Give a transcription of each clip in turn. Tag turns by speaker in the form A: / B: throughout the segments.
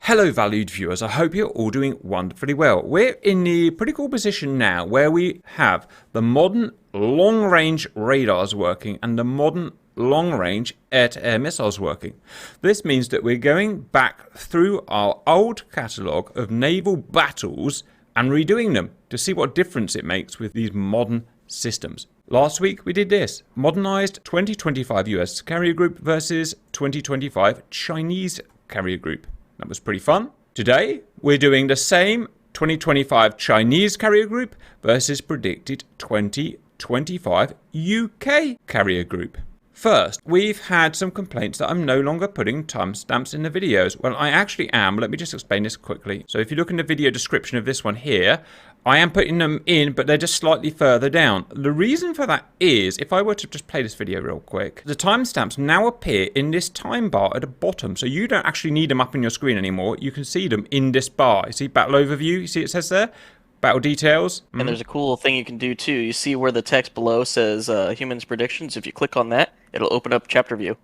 A: Hello valued viewers, I hope you're all doing wonderfully well. We're in the pretty cool position now where we have the modern long-range radars working and the modern long-range air-to-air missiles working. This means that we're going back through our old catalogue of naval battles and redoing them to see what difference it makes with these modern systems. Last week we did this, modernized 2025 US carrier group versus 2025 Chinese carrier group. That was pretty fun. Today, we're doing the same 2025 Chinese carrier group versus predicted 2025 UK carrier group. First, we've had some complaints that I'm no longer putting timestamps in the videos. Well, I actually am. Let me just explain this quickly. So if you look in the video description of this one here, I am putting them in, but they're just slightly further down. The reason for that is, if I were to just play this video real quick, the timestamps now appear in this time bar at the bottom. So you don't actually need them up on your screen anymore. You can see them in this bar. You see battle overview? You see it says there? Battle details.
B: And there's a cool thing you can do too. You see where the text below says humans predictions. If you click on that, it'll open up chapter view.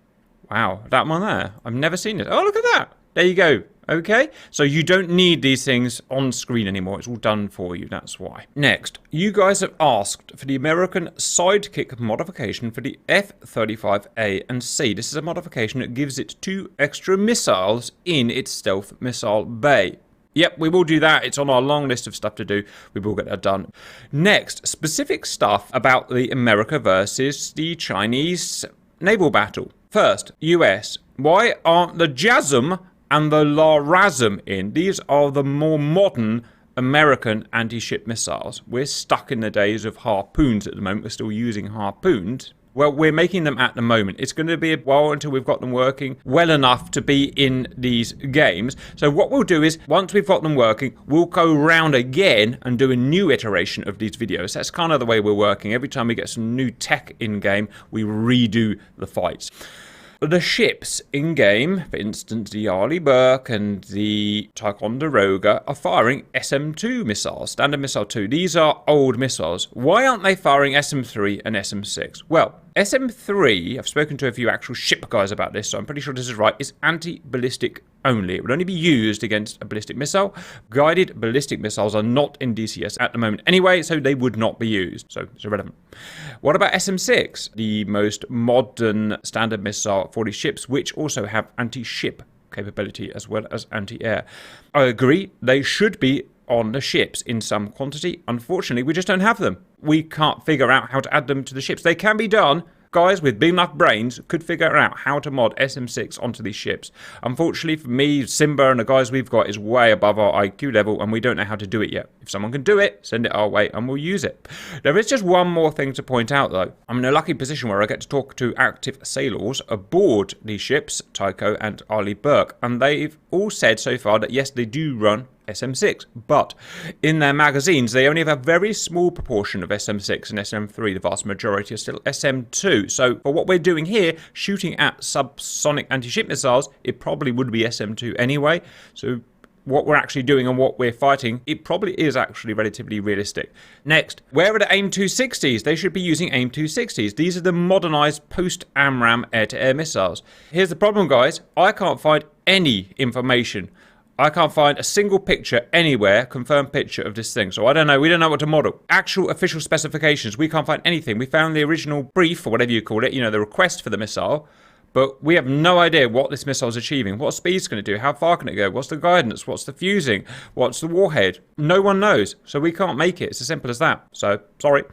A: Wow, that one there. I've never seen it. Oh, look at that. There you go. Okay, so you don't need these things on screen anymore. It's all done for you. That's why. Next, you guys have asked for the American Sidekick modification for the F-35A and C. This is a modification that gives it 2 extra missiles in its stealth missile bay. Yep, we will do that. It's on our long list of stuff to do. We will get that done. Next, specific stuff about the America versus the Chinese naval battle. First, US. Why aren't the JASSM and the LRASM in? These are the more modern American anti-ship missiles. We're stuck in the days of harpoons at the moment. We're still using harpoons. Well, we're making them at the moment. It's going to be a while until we've got them working well enough to be in these games. So what we'll do is, once we've got them working, we'll go round again and do a new iteration of these videos. That's kind of the way we're working. Every time we get some new tech in-game, we redo the fights. The ships in-game, for instance, the Arleigh Burke and the Ticonderoga, are firing SM-2 missiles, Standard Missile 2. These are old missiles. Why aren't they firing SM-3 and SM-6? Well, SM-3, I've spoken to a few actual ship guys about this, so I'm pretty sure this is right, is anti-ballistic only. It would only be used against a ballistic missile. Guided ballistic missiles are not in DCS at the moment anyway, so they would not be used. So it's irrelevant. What about SM-6, the most modern standard missile for these ships, which also have anti-ship capability as well as anti-air? I agree, they should be on the ships in some quantity. Unfortunately, we just don't have them. We can't figure out how to add them to the ships. They can be done. Guys with big enough brains could figure out how to mod SM-6 onto these ships. Unfortunately for me, Simba and the guys we've got is way above our IQ level and we don't know how to do it yet. If someone can do it, send it our way and we'll use it. There is just one more thing to point out though. I'm in a lucky position where I get to talk to active sailors aboard these ships, Tycho and Arleigh Burke, and they've all said so far that yes, they do run SM-6, but in their magazines they only have a very small proportion of SM-6 and SM-3. The vast majority are still SM-2. So for what we're doing here, shooting at subsonic anti-ship missiles, it probably would be SM-2 anyway. So what we're actually doing and what we're fighting, it probably is actually relatively realistic. Next, where are the AIM-260s? They should be using AIM-260s. These are the modernized post-AMRAAM air-to-air missiles. Here's the problem, guys. I can't find any information. I can't find a single picture anywhere, confirmed picture of this thing. So I don't know. We don't know what to model. Actual official specifications, we can't find anything. We found the original brief, or whatever you call it, you know, the request for the missile. But we have no idea what this missile is achieving. What speed it's going to do? How far can it go? What's the guidance? What's the fusing? What's the warhead? No one knows. So we can't make it. It's as simple as that. So, sorry.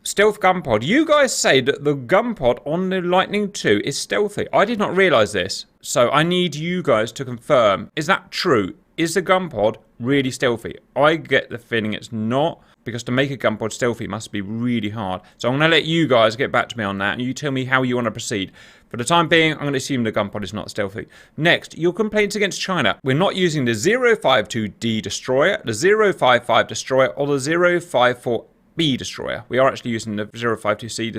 A: Stealth gun pod. You guys say that the gun pod on the Lightning II is stealthy. I did not realize this. So I need you guys to confirm. Is that true? Is the gun pod really stealthy? I get the feeling it's not, because to make a gun pod stealthy must be really hard. So I'm going to let you guys get back to me on that and you tell me how you want to proceed. For the time being, I'm going to assume the gun pod is not stealthy. Next, your complaints against China. We're not using the 052D destroyer, the 055 destroyer, or the 054B destroyer. We are actually using the 052C, the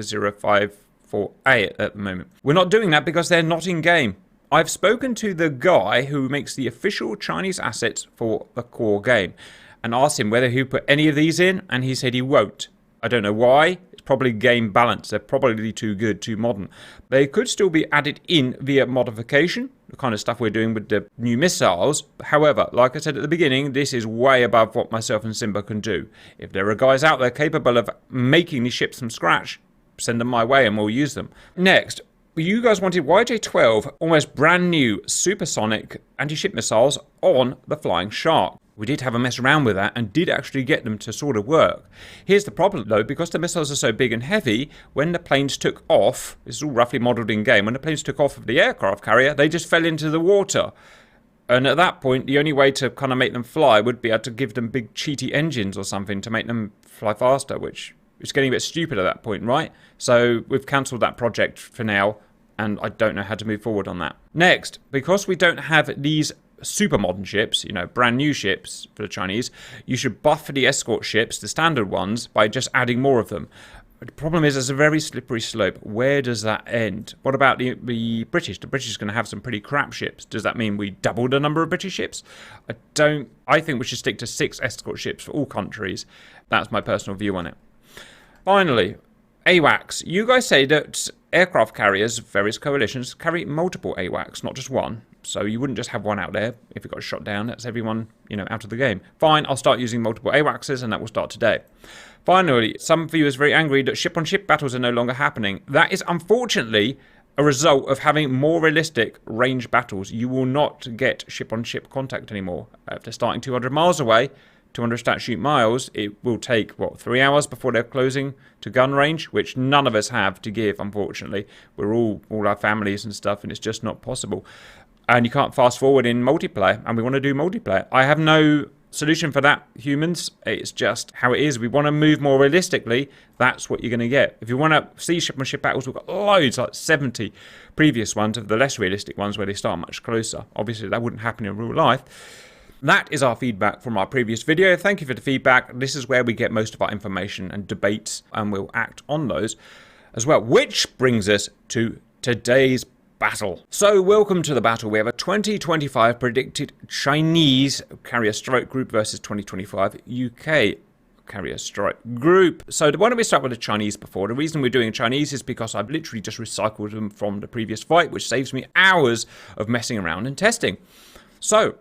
A: 054A at the moment. We're not doing that because they're not in game. I've spoken to the guy who makes the official Chinese assets for the core game and asked him whether he'd put any of these in, and he said he won't. I don't know why. It's probably game balance. They're probably too good, too modern. They could still be added in via modification, the kind of stuff we're doing with the new missiles. However, like I said at the beginning, this is way above what myself and Simba can do. If there are guys out there capable of making these ships from scratch, send them my way and we'll use them. Next, you guys wanted YJ-12, almost brand new supersonic anti-ship missiles on the Flying Shark. We did have a mess around with that and did actually get them to sort of work. Here's the problem though, because the missiles are so big and heavy, when the planes took off, this is all roughly modelled in game, when the planes took off of the aircraft carrier, they just fell into the water. And at that point, the only way to kind of make them fly would be to give them big cheaty engines or something to make them fly faster, which is getting a bit stupid at that point, right? So we've cancelled that project for now, and I don't know how to move forward on that. Next, because we don't have these super modern ships, you know, brand new ships for the Chinese, you should buff the escort ships, the standard ones, by just adding more of them. The problem is, it's a very slippery slope. Where does that end? What about the British? The British are going to have some pretty crap ships. Does that mean we double the number of British ships? I think we should stick to 6 escort ships for all countries. That's my personal view on it. Finally, AWACS. You guys say that aircraft carriers, various coalitions, carry multiple AWACS, not just one. So you wouldn't just have one out there. If it got shot down, that's everyone, you know, out of the game. Fine, I'll start using multiple AWACSs, and that will start today. Finally, some viewers are very angry that ship-on-ship battles are no longer happening. That is unfortunately a result of having more realistic range battles. You will not get ship-on-ship contact anymore. If they're starting 200 miles away, 200 stat shoot miles, it will take, what, 3 hours before they're closing to gun range, which none of us have to give, unfortunately. We're all our families and stuff, and it's just not possible. And you can't fast forward in multiplayer, and we want to do multiplayer. I have no solution for that, humans. It's just how it is. We want to move more realistically. That's what you're going to get. If you want to see ship-on-ship battles, we've got loads, like 70 previous ones of the less realistic ones where they start much closer. Obviously, that wouldn't happen in real life. That is our feedback from our previous video. Thank you for the feedback. This is where we get most of our information and debates, and we'll act on those as well. Which brings us to today's battle. So welcome to the battle. We have a 2025 predicted Chinese carrier strike group versus 2025 UK carrier strike group. So why don't we start with the Chinese before? The reason we're doing Chinese is because I've literally just recycled them from the previous fight, which saves me hours of messing around and testing. So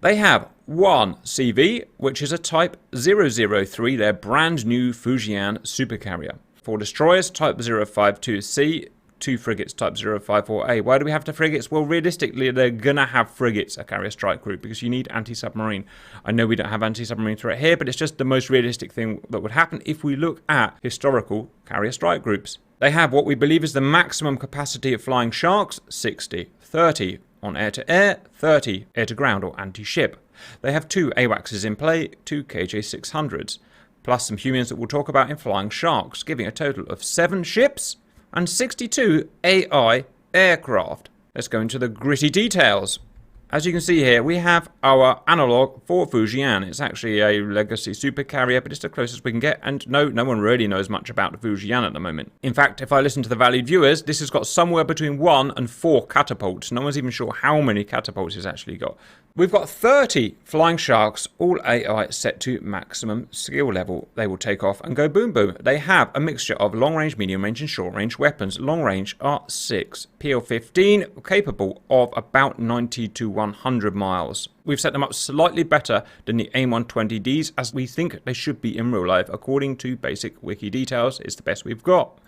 A: they have one CV, which is a Type 003, their brand new Fujian supercarrier. 4 destroyers, Type 052C, 2 frigates, Type 054A. Why do we have the frigates? Well, realistically, they're going to have frigates, a carrier strike group, because you need anti-submarine. I know we don't have anti-submarine threat here, but it's just the most realistic thing that would happen if we look at historical carrier strike groups. They have what we believe is the maximum capacity of flying sharks, 60, 30 on air-to-air, 30 air-to-ground or anti-ship. They have 2 AWACSs in play, 2 KJ-600s, plus some humans that we'll talk about in flying sharks, giving a total of 7 ships and 62 AI aircraft. Let's go into the gritty details. As you can see here, we have our analog for Fujian. It's actually a legacy supercarrier, but it's the closest we can get. And no one really knows much about the Fujian at the moment. In fact, if I listen to the valued viewers, this has got somewhere between 1 and 4 catapults. No one's even sure how many catapults it's actually got. We've got 30 flying sharks, all AI set to maximum skill level. They will take off and go boom boom. They have a mixture of long range, medium range and short range weapons. Long range are 6. PL-15 capable of about 90 to 100 miles. We've set them up slightly better than the AIM-120Ds, as we think they should be in real life. According to basic wiki details, it's the best we've got.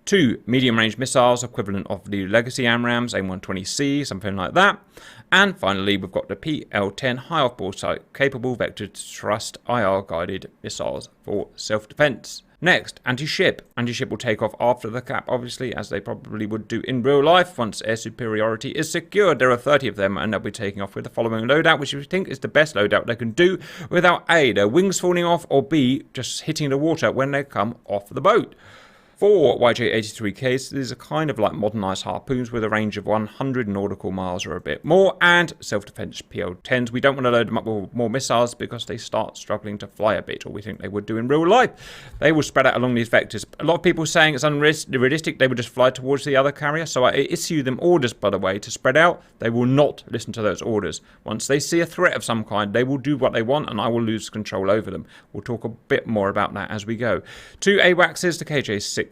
A: 2 medium-range missiles, equivalent of the legacy AMRAAMs, AIM-120C, something like that. And finally, we've got the PL-10 high off-board site, capable vector-thrust IR-guided missiles for self-defense. Next, anti-ship. Anti-ship will take off after the cap, obviously, as they probably would do in real life. Once air superiority is secured, there are 30 of them, and they'll be taking off with the following loadout, which we think is the best loadout they can do without A, their wings falling off, or B, just hitting the water when they come off the boat. 4 YJ-83Ks. These are kind of like modernized harpoons with a range of 100 nautical miles or a bit more, and self-defense PL-10s. We don't want to load them up with more missiles because they start struggling to fly a bit, or we think they would do in real life. They will spread out along these vectors. A lot of people saying it's unrealistic they would just fly towards the other carrier, so I issue them orders, by the way, to spread out. They will not listen to those orders. Once they see a threat of some kind, they will do what they want, and I will lose control over them. We'll talk a bit more about that as we go. 2 AWACSs, the KJ-600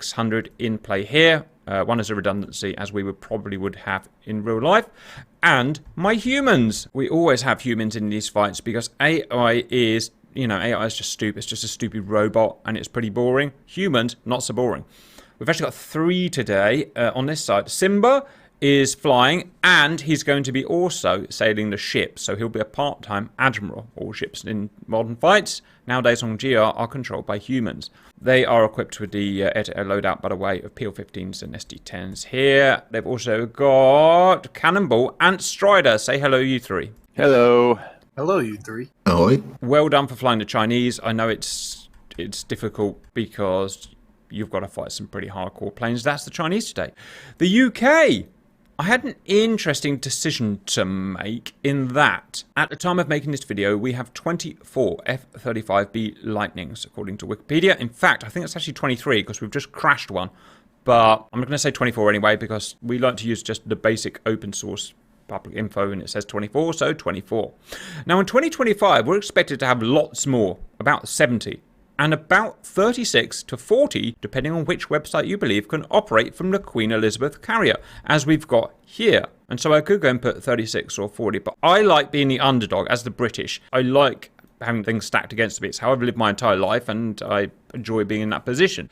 A: in play here. One is a redundancy, as we probably would have in real life. And my humans. We always have humans in these fights because AI is, AI is just stupid. It's just a stupid robot, and it's pretty boring. Humans, not so boring. We've actually got 3 today on this side. Simba is flying, and he's going to be also sailing the ship, so he'll be a part-time admiral. All ships in modern fights nowadays on GR are controlled by humans. They are equipped with the air-to-air loadout, by the way, of PL-15s and SD-10s here. They've also got Cannonball and Strider. Say hello, you 3.
C: Hello.
D: Hello, you 3.
E: Ahoy.
A: Well done for flying the Chinese. I know it's difficult because you've got to fight some pretty hardcore planes. That's the Chinese today. The UK. I had an interesting decision to make in that, at the time of making this video, we have 24 F-35B Lightnings, according to Wikipedia. In fact, I think it's actually 23, because we've just crashed one. But I'm going to say 24 anyway, because we like to use just the basic open source public info, and it says 24, so 24. Now, in 2025, we're expected to have lots more, about 70. And about 36 to 40, depending on which website you believe, can operate from the Queen Elizabeth carrier, as we've got here. And so I could go and put 36 or 40, but I like being the underdog, as the British. I like having things stacked against me. It's how I've lived my entire life, and I enjoy being in that position.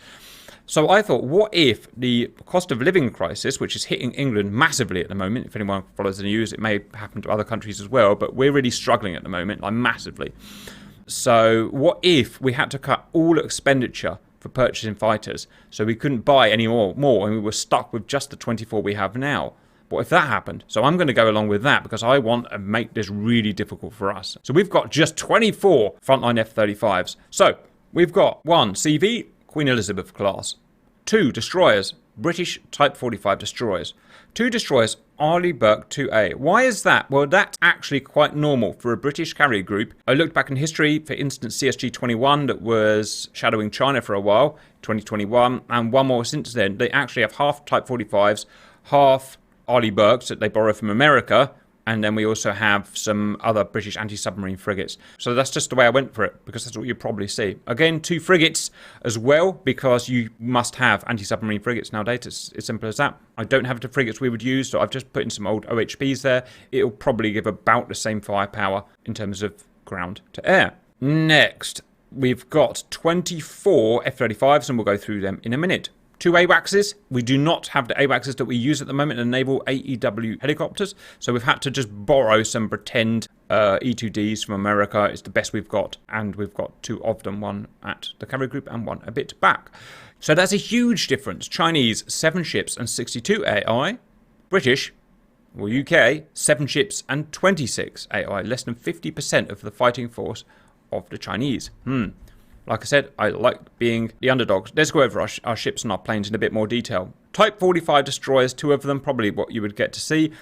A: So I thought, what if the cost of living crisis, which is hitting England massively at the moment, if anyone follows the news, it may happen to other countries as well, but we're really struggling at the moment, like massively. So what if we had to cut all expenditure for purchasing fighters, so we couldn't buy any more, and we were stuck with just the 24 we have now? What if that happened? So I'm going to go along with that because I want to make this really difficult for us. So we've got just 24 frontline F-35s. So we've got 1 CV, Queen Elizabeth class, 2 destroyers, British Type 45 destroyers, 2 destroyers, Arleigh Burke 2A. Why is that? Well, that's actually quite normal for a British carrier group. I looked back in history, for instance, CSG-21 that was shadowing China for a while, 2021, and one more since then. They actually have half Type 45s, half Arleigh Burkes that they borrow from America, and then we also have some other British anti-submarine frigates. So that's just the way I went for it, because that's what you probably see. Again, 2 frigates as well, because you must have anti-submarine frigates nowadays. It's as simple as that. I don't have the frigates we would use, so I've just put in some old OHPs there. It'll probably give about the same firepower in terms of ground to air. Next, we've got 24 F-35s, and we'll go through them in a minute. 2 AWACSs. We do not have the AWACSs that we use at the moment in Naval AEW helicopters, so we've had to just borrow some pretend E2Ds from America. It's the best we've got, and we've got 2 of them, one at the carrier group and one a bit back. So that's a huge difference. Chinese, 7 ships and 62 AI. British, or UK, 7 ships and 26 AI. Less than 50% of the fighting force of the Chinese. Like I said, I like being the underdogs. Let's go over our ships and our planes in a bit more detail. Type 45 destroyers, 2 of them, probably what you would get to see.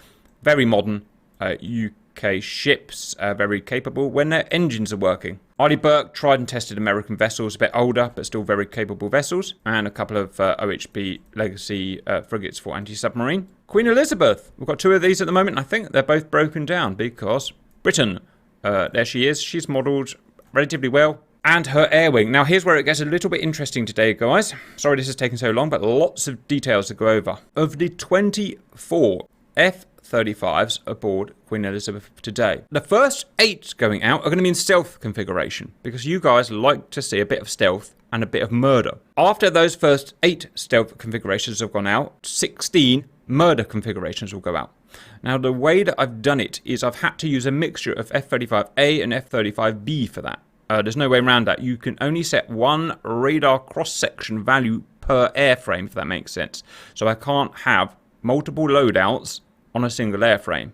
A: Very modern UK ships, very capable when their engines are working. Arleigh Burke, tried and tested American vessels, a bit older, but still very capable vessels. And a couple of OHB legacy frigates for anti-submarine. Queen Elizabeth, we've got 2 of these at the moment, and I think they're both broken down because Britain, there she is. She's modelled relatively well. And her air wing. Now, here's where it gets a little bit interesting today, guys. Sorry this is taking so long, but lots of details to go over. Of the 24 F-35s aboard Queen Elizabeth today, the first 8 going out are going to be in stealth configuration, because you guys like to see a bit of stealth and a bit of murder. After those first 8 stealth configurations have gone out, 16 murder configurations will go out. Now, the way that I've done it is I've had to use a mixture of F-35A and F-35B for that. There's no way around that. You can only set 1 radar cross-section value per airframe, if that makes sense. So I can't have multiple loadouts on a single airframe.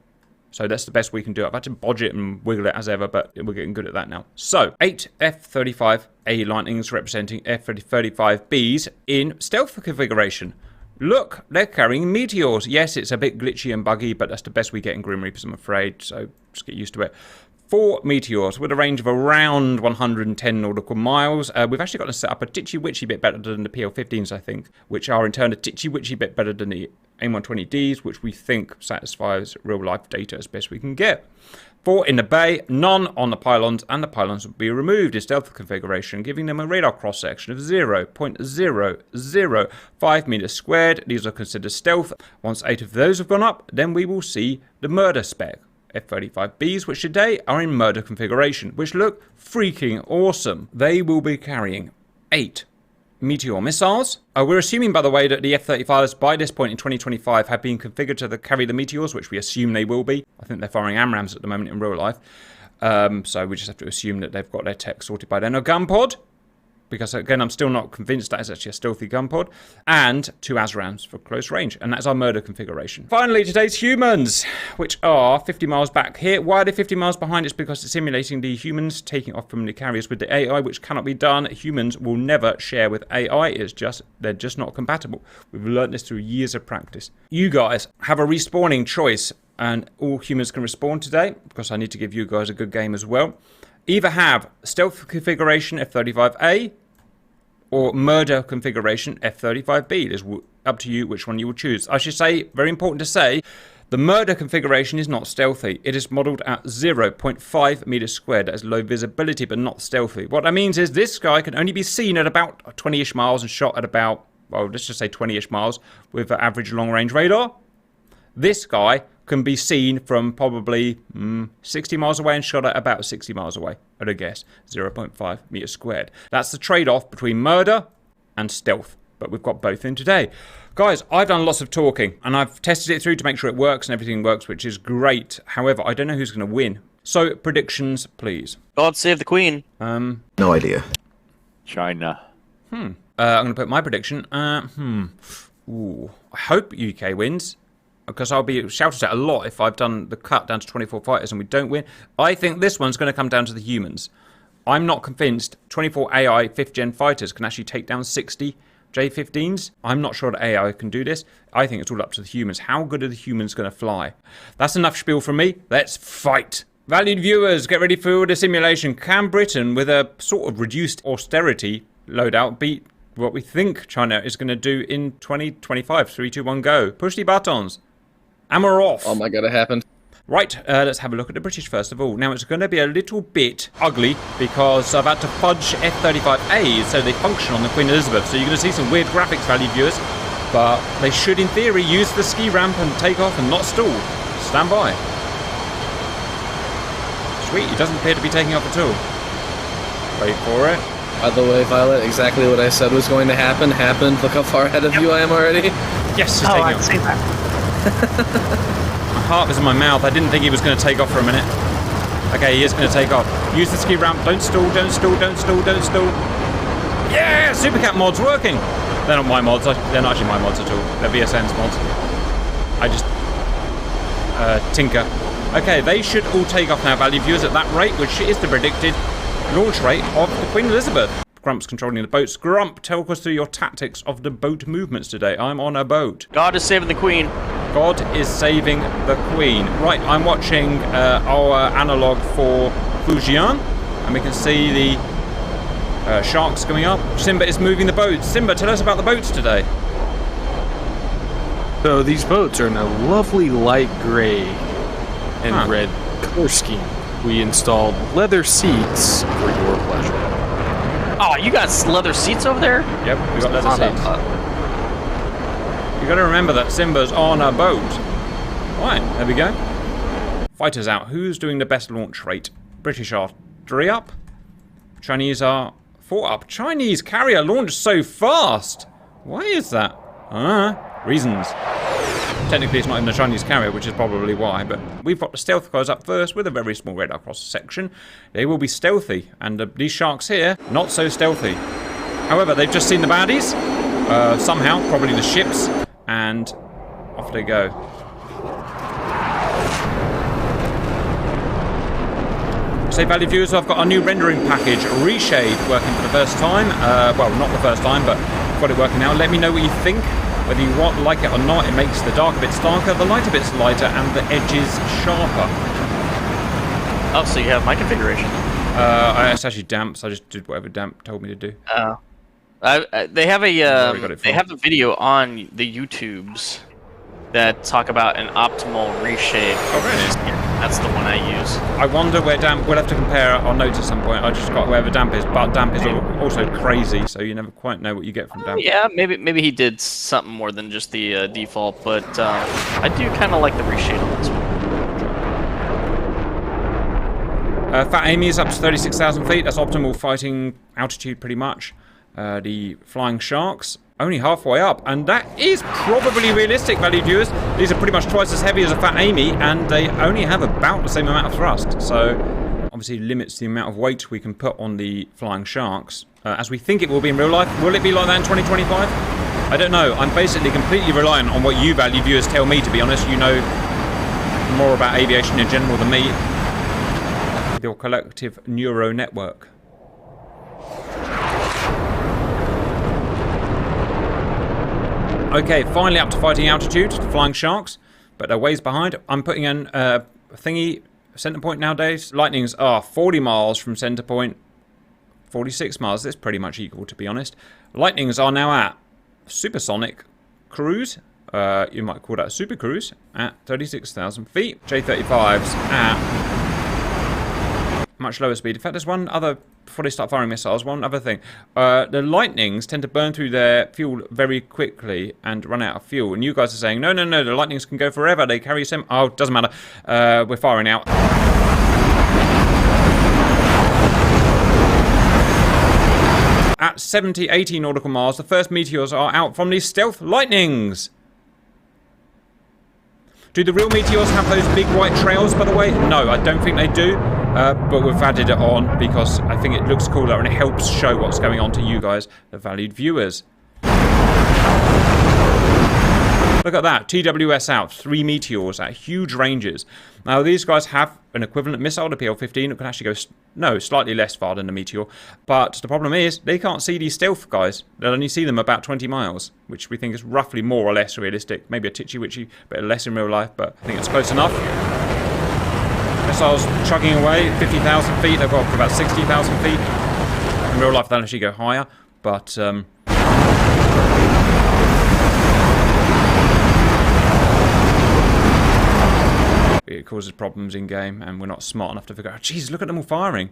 A: So that's the best we can do. I've had to bodge it and wiggle it as ever, but we're getting good at that now. So, 8 F-35A Lightnings representing F-35Bs in stealth configuration. Look, they're carrying meteors. Yes, it's a bit glitchy and buggy, but that's the best we get in Grim Reapers, I'm afraid. So, just get used to it. 4 meteors with a range of around 110 nautical miles. We've actually got to set up a titchy-witchy bit better than the PL-15s, I think, which are in turn a titchy-witchy bit better than the AIM-120Ds, which we think satisfies real-life data as best we can get. 4 in the bay, none on the pylons, and the pylons will be removed in stealth configuration, giving them a radar cross-section of 0.005 meters squared. These are considered stealth. Once 8 of those have gone up, then we will see the murder spec. F-35Bs, which today are in murder configuration, which look freaking awesome. They will be carrying 8 Meteor missiles. We're assuming, by the way, that the F-35s by this point in 2025 have been configured to carry the Meteors, which we assume they will be. I think they're firing AMRAAMs at the moment in real life. So we just have to assume that they've got their tech sorted by then. A gun pod, because again, I'm still not convinced that is actually a stealthy gun pod, and 2 ASRAAMs for close range, and that's our murder configuration. Finally, today's humans, which are 50 miles back here. Why are they 50 miles behind? It's because it's simulating the humans taking off from the carriers with the AI, which cannot be done. Humans will never share with AI. They're just not compatible. We've learned this through years of practice. You guys have a respawning choice, and all humans can respawn today, because I need to give you guys a good game as well. Either have stealth configuration F-35A, or murder configuration F-35B. It's up to you which one you will choose. I should say, very important to say, the murder configuration is not stealthy. It is modelled at 0.5 meters squared. That is low visibility, but not stealthy. What that means is this guy can only be seen at about 20-ish miles and shot at about, well, let's just say 20-ish miles with an average long-range radar. This guy can be seen from probably 60 miles away and shot at about 60 miles away, at a guess, 0.5 meters squared. That's the trade-off between murder and stealth, but we've got both in today. Guys, I've done lots of talking, and I've tested it through to make sure it works and everything works, which is great. However, I don't know who's going to win. So, predictions, please.
B: God save the Queen.
C: No idea.
D: China.
A: I'm going to put my prediction. Ooh. I hope UK wins, because I'll be shouted at a lot if I've done the cut down to 24 fighters and we don't win. I think this one's going to come down to the humans. I'm not convinced 24 AI 5th gen fighters can actually take down 60 J-15s. I'm not sure that AI can do this. I think it's all up to the humans. How good are the humans going to fly? That's enough spiel from me. Let's fight. Valued viewers, get ready for the simulation. Can Britain, with a sort of reduced austerity loadout, beat what we think China is going to do in 2025? 3, 2, 1, go. Push the buttons. And we're off.
C: Oh my god, it happened.
A: Right, let's have a look at the British first of all. Now, it's going to be a little bit ugly because I've had to fudge F-35As so they function on the Queen Elizabeth. So you're going to see some weird graphics, valued viewers. But they should, in theory, use the ski ramp and take off and not stall. Stand by. Sweet, he doesn't appear to be taking off at all. Wait for it.
C: By the way, Violet, exactly what I said was going to happen happened. Look how far ahead of you I am already.
A: Yes, he's taking off.
E: I'd say that.
A: My heart was in my mouth. I didn't think he was going to take off for a minute. Okay, he is going to take off. Use the ski ramp. Don't stall, don't stall, don't stall, don't stall. Yeah! Supercat mods working! They're not my mods. They're not actually my mods at all. They're VSN's mods. I just... tinker. Okay, they should all take off now, value viewers, at that rate, which is the predicted launch rate of the Queen Elizabeth. Grump's controlling the boats. Grump, talk us through your tactics of the boat movements today. I'm on a boat.
B: God is saving the Queen.
A: God is saving the Queen. Right, I'm watching our analog for Fujian, and we can see the sharks coming up. Simba is moving the boats. Simba, tell us about the boats today.
D: So these boats are in a lovely light gray and red color scheme. We installed leather seats for your pleasure.
B: Oh, you got leather seats over there?
A: Yep, we got leather seats. You got to remember that Simba's on a boat. Right, there we go. Fighters out. Who's doing the best launch rate? British are 3 up. Chinese are 4 up. Chinese carrier launched so fast. Why is that? Reasons. Technically, it's not in the Chinese carrier, which is probably why, but we've got the stealth guys up first with a very small radar cross-section. They will be stealthy, and these sharks here, not so stealthy. However, they've just seen the baddies, somehow, probably the ships, and off they go. So valued viewers, I've got a new rendering package, Reshade, working for the first time. Well, not the first time, but got it working now. Let me know what you think. Whether you like it or not, it makes the dark a bit darker, the light a bit lighter, and the edges sharper.
B: Oh, so you have my configuration.
A: It's actually damp, so I just did whatever damp told me to do.
B: Oh. They have a video on the YouTubes that talk about an optimal reshade.
A: Oh, really?
B: Yeah, that's the one I use.
A: I wonder where damp. We'll have to compare our notes at some point. I just got wherever damp is, but damp is also crazy, so you never quite know what you get from damp.
B: Yeah, maybe he did something more than just the default, but I do kind of like the reshade on this one.
A: Fat Amy is up to 36,000 feet. That's optimal fighting altitude, pretty much. The Flying Sharks only halfway up, and that is probably realistic, valued viewers. These are pretty much twice as heavy as a Fat Amy, and they only have about the same amount of thrust. So obviously limits the amount of weight we can put on the Flying Sharks, as we think it will be in real life. Will it be like that in 2025? I don't know. I'm basically completely reliant on what you valued viewers tell me, to be honest. You know more about aviation in general than me. Your collective neuro network. Okay, finally up to fighting altitude, the Flying Sharks, but they're ways behind. I'm putting in thingy center point nowadays. Lightnings are 40 miles from center point, 46 miles. That's pretty much equal, to be honest. Lightnings are now at supersonic cruise. You might call that a super cruise at 36,000 feet. J-35s at much lower speed. In fact, there's one other, before they start firing missiles, one other thing. The Lightnings tend to burn through their fuel very quickly and run out of fuel. And you guys are saying, no, the Lightnings can go forever. They carry some... Oh, doesn't matter. We're firing out. At 70, 80 nautical miles, the first meteors are out from these stealth Lightnings. Do the real meteors have those big white trails, by the way? No, I don't think they do. But we've added it on because I think it looks cooler and it helps show what's going on to you guys, the valued viewers. Look at that, TWS out, 3 meteors at huge ranges. Now these guys have an equivalent missile, the PL-15, it can actually go, slightly less far than the meteor. But the problem is, they can't see these stealth guys. They'll only see them about 20 miles, which we think is roughly more or less realistic. Maybe a titchy-witchy, but less in real life, but I think it's close enough. Missiles chugging away, 50,000 feet, they've got about 60,000 feet. In real life, they'll actually go higher, but... it causes problems in game, and we're not smart enough to figure out, geez, look at them all firing.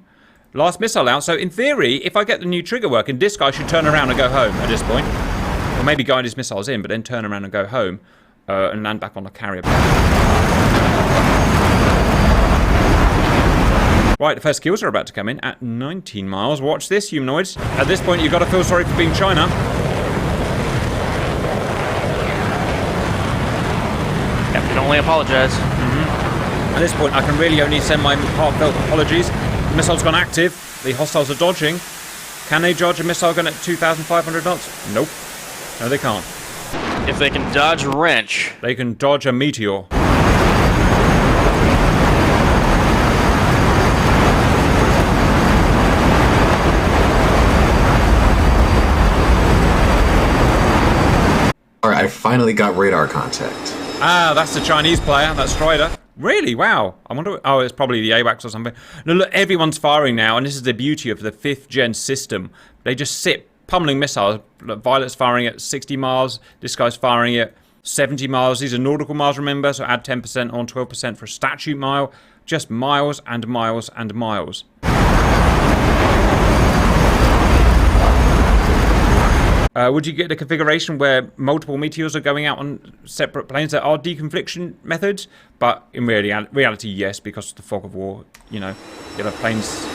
A: Last missile out, so in theory, if I get the new trigger working, this guy should turn around and go home at this point. Or maybe guide his missiles in, but then turn around and go home, and land back on the carrier. Right, the first kills are about to come in at 19 miles. Watch this, humanoids. At this point, you've got to feel sorry for being China.
B: Yep, can only apologize.
A: At this point, I can really only send my heartfelt apologies. The missile's gone active. The hostiles are dodging. Can they dodge a missile gun at 2,500 knots? Nope. No, they can't.
B: If they can dodge a wrench.
A: They can dodge a meteor.
E: I finally got radar contact.
A: Ah, that's the Chinese player. That's Strider. Really? Wow. I wonder... Oh, it's probably the AWACS or something. No, look, everyone's firing now, and this is the beauty of the 5th gen system. They just sit pummeling missiles. Look, Violet's firing at 60 miles. This guy's firing at 70 miles. These are nautical miles, remember? So add 10% on, 12% for a statute mile. Just miles and miles and miles. Would you get the configuration where multiple meteors are going out on separate planes? There are deconfliction methods, but in reality, yes, because of the fog of war, you know, you have planes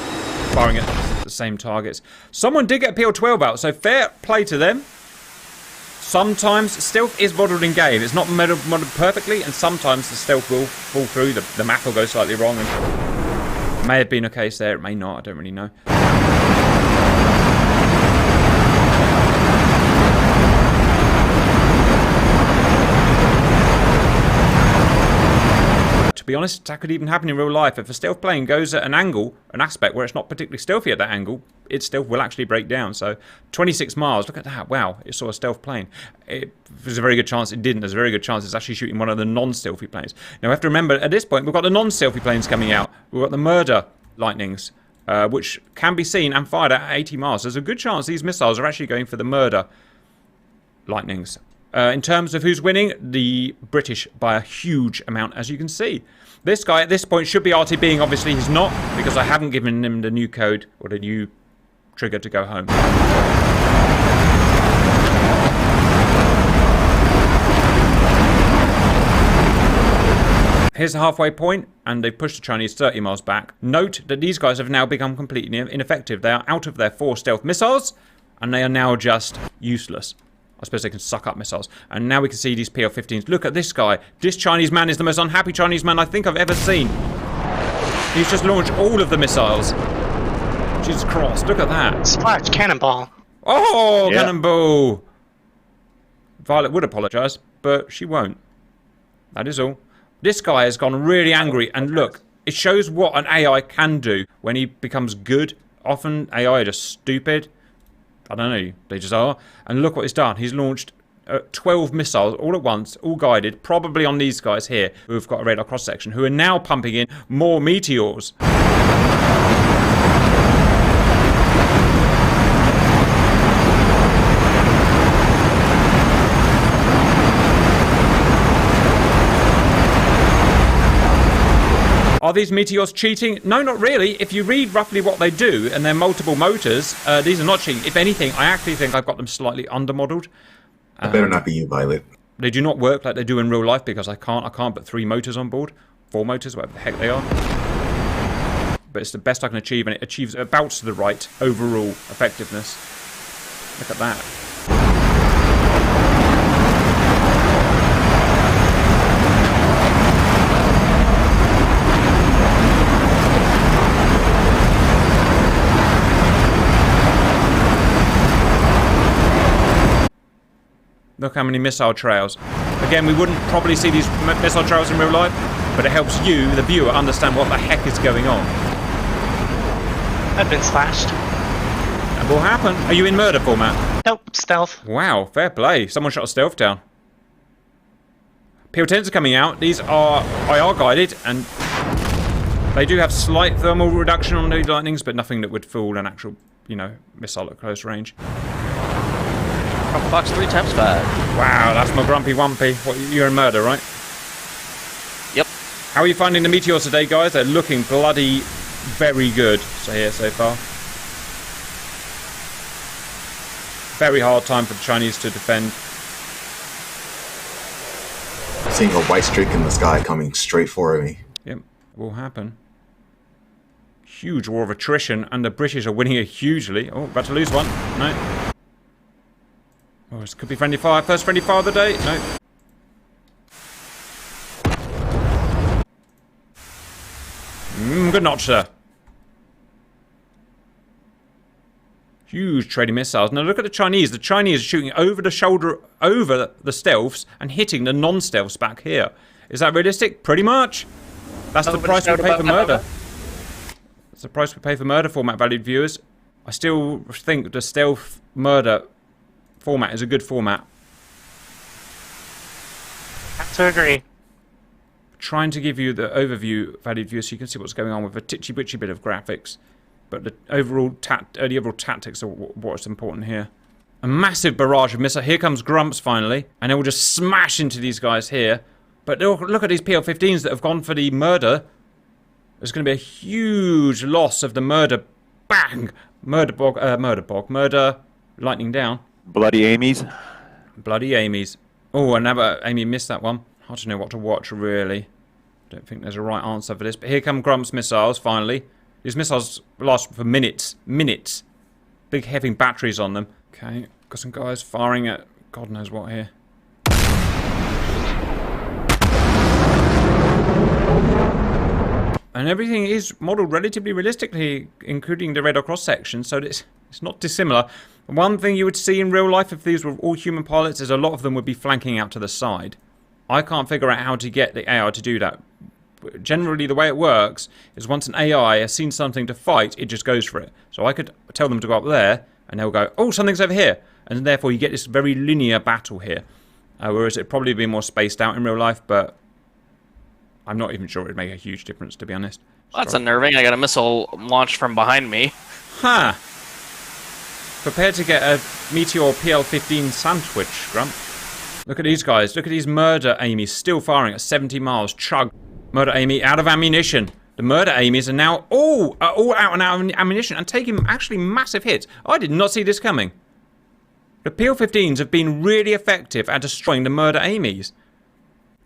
A: firing at the same targets. Someone did get a PL-12 out, so fair play to them. Sometimes stealth is modeled in game. It's not modeled perfectly, and sometimes the stealth will fall through. The map will go slightly wrong. And it may have been a case there, it may not, I don't really know. to be honest, that could even happen in real life. If a stealth plane goes at an angle, an aspect where it's not particularly stealthy at that angle, its stealth will actually break down. So 26 miles, look at that. Wow, it saw a stealth plane. There's a very good chance it didn't. There's a very good chance it's actually shooting one of the non-stealthy planes. Now we have to remember, at this point, we've got the non-stealthy planes coming out. We've got the murder lightnings, which can be seen and fired at 80 miles. There's a good chance these missiles are actually going for the murder lightnings. In terms of who's winning, the British by a huge amount, as you can see. This guy at this point should be RTBing. Obviously he's not, because I haven't given him the new code or the new trigger to go home. Here's the halfway point, and they've pushed the Chinese 30 miles back. Note that these guys have now become completely ineffective. They are out of their 4 stealth missiles, and they are now just useless. I suppose they can suck up missiles. And now we can see these PL-15s. Look at this guy. This Chinese man is the most unhappy Chinese man I think I've ever seen. He's just launched all of the missiles. Jesus Christ, look at that.
F: Splash, cannonball.
A: Oh, yeah. Cannonball. Violet would apologise, but she won't. That is all. This guy has gone really angry, and look, it shows what an AI can do when he becomes good. Often AI are just stupid. I don't know, they just are. And look what he's done. He's launched 12 missiles all at once, all guided, probably on these guys here, who've got a radar cross-section, who are now pumping in more meteors. Are these meteors cheating? No, not really. If you read roughly what they do, and they're multiple motors, these are not cheating. If anything, I actually think I've got them slightly under-modelled.
E: It better not be you, Violet.
A: They do not work like they do in real life, because I can't put 3 motors on board. 4 motors, whatever the heck they are. But it's the best I can achieve, and it achieves about the right overall effectiveness. Look at that. Look how many missile trails. Again, we wouldn't probably see these missile trails in real life, but it helps you, the viewer, understand what the heck is going on.
F: I've been slashed.
A: That will happen. Are you in murder format?
F: Nope, stealth.
A: Wow, fair play. Someone shot a stealth down. PL-10s are coming out. These are IR guided, and they do have slight thermal reduction on the lightnings, but nothing that would fool an actual, you know, missile at close range.
B: Fox 3 times 5.
A: Wow, that's my grumpy wumpy. What, you're in murder, right?
B: Yep.
A: How are you finding the meteors today, guys? They're looking bloody very good so far. Very hard time for the Chinese to defend.
E: Seeing a white streak in the sky coming straight for me.
A: Yep, it will happen. Huge war of attrition, and the British are winning it hugely. Oh, about to lose one. No. Oh, this could be friendly fire. First friendly fire of the day. No. Good notch, sir. Huge trading missiles. Now look at the Chinese. The Chinese are shooting over the shoulder, over the stealths, and hitting the non-stealths back here. Is that realistic? Pretty much. That's the price we pay for murder. That's the price we pay for murder format, valued viewers. I still think the stealth murder format is a good format.
F: Have to agree.
A: Trying to give you the overview, valued viewers, so you can see what's going on with a titchy-bitchy bit of graphics. But the overall tactics are what's important here. A massive barrage of missiles. Here comes Grumps finally, and they will just smash into these guys here. But look at these PL-15s that have gone for the murder. There's going to be a huge loss of the murder. Bang! Murder lightning down.
G: Bloody Amy's.
A: Bloody Amy's. Oh, another Amy missed that one. Hard to know what to watch, really. Don't think there's a right answer for this. But here come Grump's missiles, finally. These missiles last for minutes. Minutes. Big, heavy batteries on them. Okay, got some guys firing at God knows what here. And everything is modelled relatively realistically, including the radar cross-section, so it's not dissimilar. One thing you would see in real life if these were all human pilots is a lot of them would be flanking out to the side. I can't figure out how to get the AI to do that. Generally, the way it works is once an AI has seen something to fight, it just goes for it. So I could tell them to go up there, and they'll go, oh, something's over here. And therefore, you get this very linear battle here. Whereas it'd probably be more spaced out in real life, but I'm not even sure it'd make a huge difference, to be honest.
B: Well, that's unnerving. I got a missile launched from behind me.
A: Huh. Prepare to get a Meteor PL-15 sandwich, Grump. Look at these guys. Look at these murder Amy's still firing at 70 miles. Chug. Murder Amy out of ammunition. The murder Amy's are now all out and out of ammunition and taking actually massive hits. I did not see this coming. The PL-15s have been really effective at destroying the murder Amy's.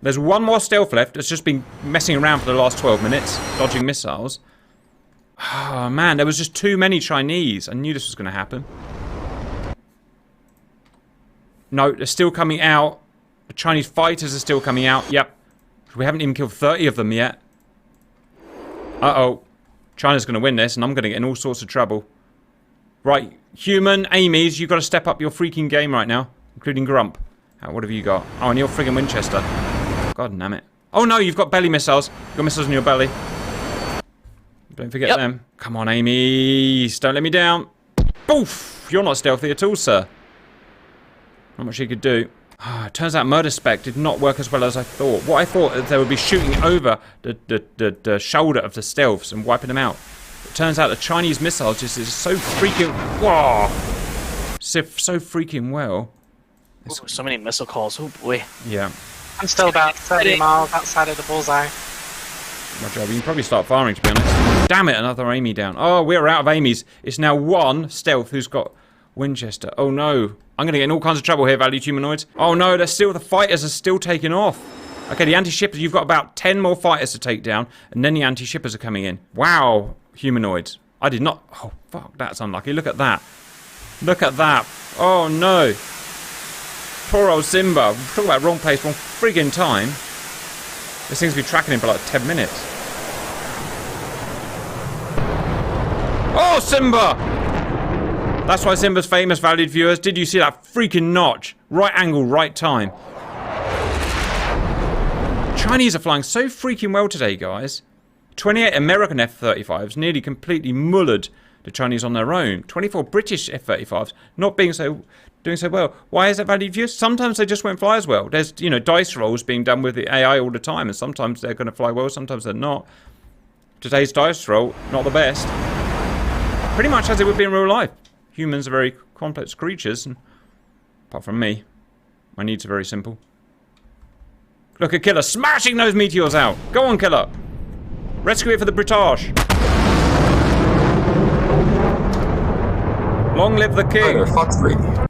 A: There's one more stealth left that's just been messing around for the last 12 minutes, dodging missiles. Oh man, there was just too many Chinese. I knew this was going to happen. No, they're still coming out. The Chinese fighters are still coming out. Yep. We haven't even killed 30 of them yet. Uh-oh. China's going to win this, and I'm going to get in all sorts of trouble. Right, human Amy's, you've got to step up your freaking game right now, including Grump. What have you got? Oh, and your friggin' Winchester. God damn it. Oh no, you've got belly missiles. You've got missiles in your belly. Don't forget them. Come on, Amy's. Don't let me down. Boof! You're not stealthy at all, sir. Not much you could do. Turns out Murder Spec did not work as well as I thought. What I thought is they would be shooting over the shoulder of the stealths and wiping them out. It turns out the Chinese missiles just is so freaking... Whoa! So freaking well.
B: Ooh, so many missile calls. Oh boy.
A: Yeah.
F: I'm still about 30 miles outside of the bullseye.
A: Roger, you can probably start firing, to be honest. Damn it, another Amy down. Oh, we're out of Amy's. It's now one stealth who's got Winchester. Oh no. I'm going to get in all kinds of trouble here, valued humanoids. Oh no, the fighters are still taking off. Okay, the anti-shippers, you've got about 10 more fighters to take down, and then the anti-shippers are coming in. Wow, humanoids. I did not... Oh, fuck, that's unlucky. Look at that. Look at that. Oh no. Poor old Simba. Talk about wrong place, wrong friggin' time. This thing's been tracking him for like 10 minutes. Oh, Simba! That's why Simba's famous, valued viewers. Did you see that freaking notch? Right angle, right time. Chinese are flying so freaking well today, guys. 28 American F-35s nearly completely mullered the Chinese on their own. 24 British F-35s not doing so well. Why is that, valued viewers? Sometimes they just won't fly as well. There's, you know, dice rolls being done with the AI all the time, and sometimes they're going to fly well, sometimes they're not. Today's dice roll, not the best. Pretty much as it would be in real life. Humans are very complex creatures, and apart from me, my needs are very simple. Look at Killer smashing those meteors out. Go on, Killer. Rescue it for the British. Long live the king.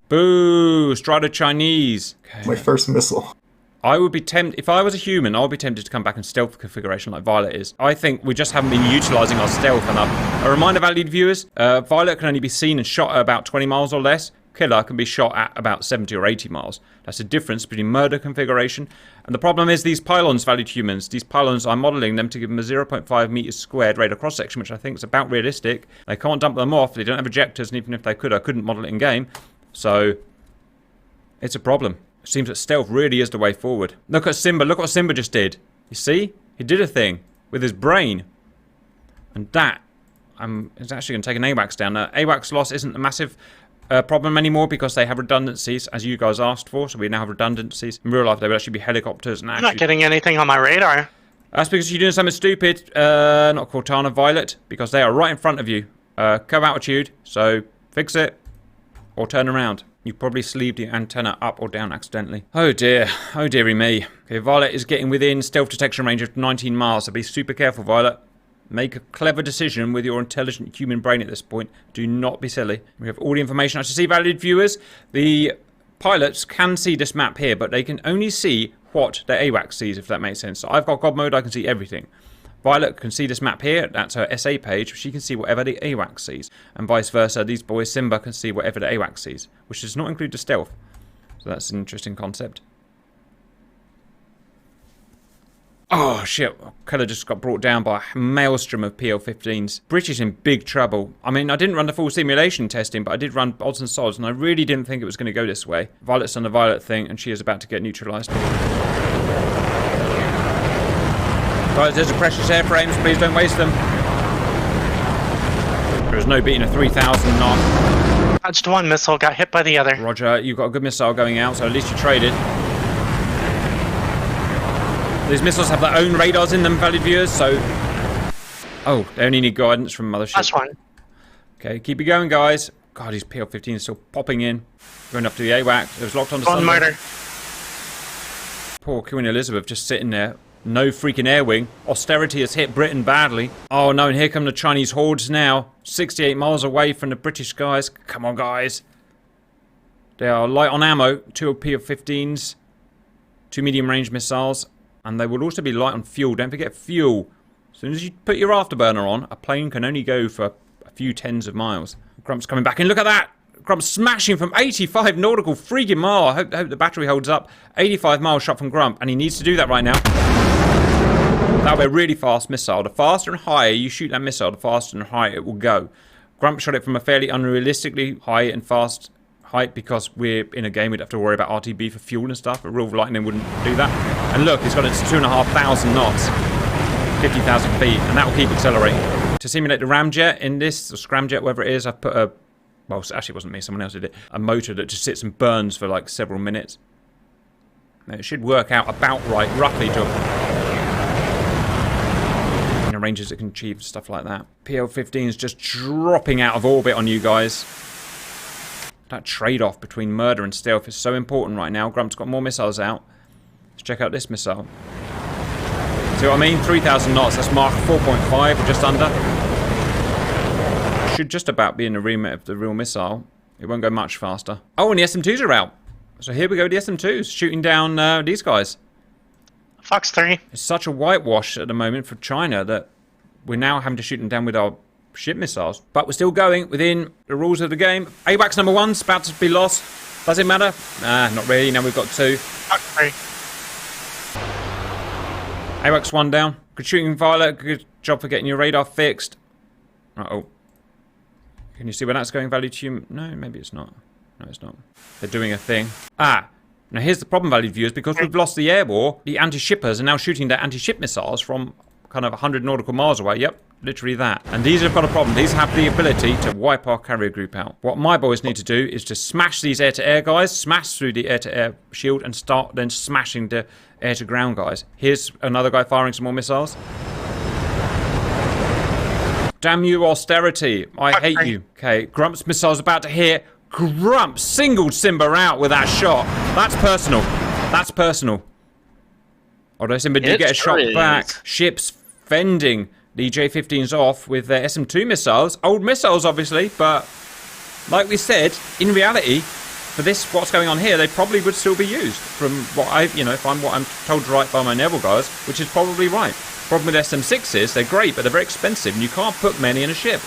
A: Boo, Strider Chinese. Okay.
E: My first missile.
A: I would be tempted, if I was a human, I would be tempted to come back in stealth configuration like Violet is. I think we just haven't been utilising our stealth enough. A reminder, valued viewers, Violet can only be seen and shot at about 20 miles or less. Killer can be shot at about 70 or 80 miles. That's the difference between murder configuration. And the problem is these pylons, valued humans. These pylons, I'm modelling them to give them a 0.5 meters squared radar cross-section, which I think is about realistic. They can't dump them off. They don't have ejectors, and even if they could, I couldn't model it in game. So, it's a problem. It seems that stealth really is the way forward. Look at Simba. Look what Simba just did. You see? He did a thing with his brain. And that is actually going to take an AWACS down. AWACS loss isn't a massive problem anymore because they have redundancies, as you guys asked for. So we now have redundancies. In real life, they would actually be helicopters. And
F: I'm not getting anything on my radar.
A: That's because you're doing something stupid. Not Cortana, Violet, because they are right in front of you. Co-altitude, so fix it or turn around. You probably sleeved the antenna up or down accidentally. Oh dear. Oh dearie me. Okay, Violet is getting within stealth detection range of 19 miles, so be super careful, Violet. Make a clever decision with your intelligent human brain at this point. Do not be silly. We have all the information. I should see, valued viewers. The pilots can see this map here, but they can only see what the AWACS sees, if that makes sense. So I've got God mode, I can see everything. Violet can see this map here, that's her SA page, she can see whatever the AWACS sees. And vice versa, these boys, Simba, can see whatever the AWACS sees, which does not include the stealth. So that's an interesting concept. Oh shit, Killer just got brought down by a maelstrom of PL-15s. British in big trouble. I mean, I didn't run the full simulation testing, but I did run odds and sods, and I really didn't think it was going to go this way. Violet's done the Violet thing, and she is about to get neutralised. Guys, there's a precious airframes. Please don't waste them. There's no beating a 3,000 knot.
F: Touched one missile, got hit by the other.
A: Roger, you've got a good missile going out, so at least you traded. These missiles have their own radars in them, valued viewers, so... Oh, they only need guidance from mothership.
F: Touched one.
A: Okay, keep it going, guys. God, his PL-15 is still popping in. Going up to the AWAC. It was locked onto
F: One
A: something.
F: murder.
A: Poor Queen Elizabeth just sitting there. No freaking air wing. Austerity has hit Britain badly. Oh no, and here come the Chinese hordes now. 68 miles away from the British guys. Come on, guys. They are light on ammo. 2 PL-15s. 2 medium-range missiles. And they will also be light on fuel. Don't forget fuel. As soon as you put your afterburner on, a plane can only go for a few tens of miles. Grump's coming back in. Look at that! Grump's smashing from 85 nautical freaking mile. I hope the battery holds up. 85 mile shot from Grump, and he needs to do that right now. That'll be a really fast missile. The faster and higher you shoot that missile, the faster and higher it will go. Grump shot it from a fairly unrealistically high and fast height because we're in a game. We'd have to worry about RTB for fuel and stuff. A real lightning wouldn't do that. And look, it's got it to 2,500 knots. 50,000 feet, and that will keep accelerating. To simulate the ramjet in this, or scramjet, whatever it is, I've put a... Well, actually it wasn't me, someone else did it. A motor that just sits and burns for like several minutes. Now, it should work out about right, roughly to ranges it can achieve, stuff like that. PL-15 is just dropping out of orbit on you guys. That trade-off between murder and stealth is so important right now. Grump's got more missiles out. Let's check out this missile. See what I mean? 3,000 knots. That's Mark 4.5, just under. Should just about be in the remit of the real missile. It won't go much faster. Oh, and the SM2s are out. So here we go, the SM2s shooting down these guys.
F: Fox 3.
A: It's such a whitewash at the moment for China that we're now having to shoot them down with our ship missiles. But we're still going within the rules of the game. AWACS number 1's about to be lost. Does it matter? Nah, not really. Now we've got 2.
F: Fox 3.
A: AWACS 1 down. Good shooting, Violet. Good job for getting your radar fixed. Uh-oh. Can you see where that's going, value to you? No, maybe it's not. No, it's not. They're doing a thing. Ah! Now here's the problem, valued viewers. Because we've lost the air war, the anti-shippers are now shooting their anti-ship missiles from kind of 100 nautical miles away. Yep, literally that. And these have got a problem. These have the ability to wipe our carrier group out. What my boys need to do is to smash these air-to-air guys, smash through the air-to-air shield, and start then smashing the air-to-ground guys. Here's another guy firing some more missiles. Damn you, austerity. I hate you. Okay, Grump's missile's about to hit. Grump singled Simba out with that shot. That's personal. That's personal. Although Simba did get a shot back. Ships fending the J-15s off with their SM-2 missiles. Old missiles, obviously, but like we said, in reality, for this, what's going on here, they probably would still be used. From what if I'm told right by my Naval guys, which is probably right. Problem with SM-6s, they're great, but they're very expensive, and you can't put many in a ship.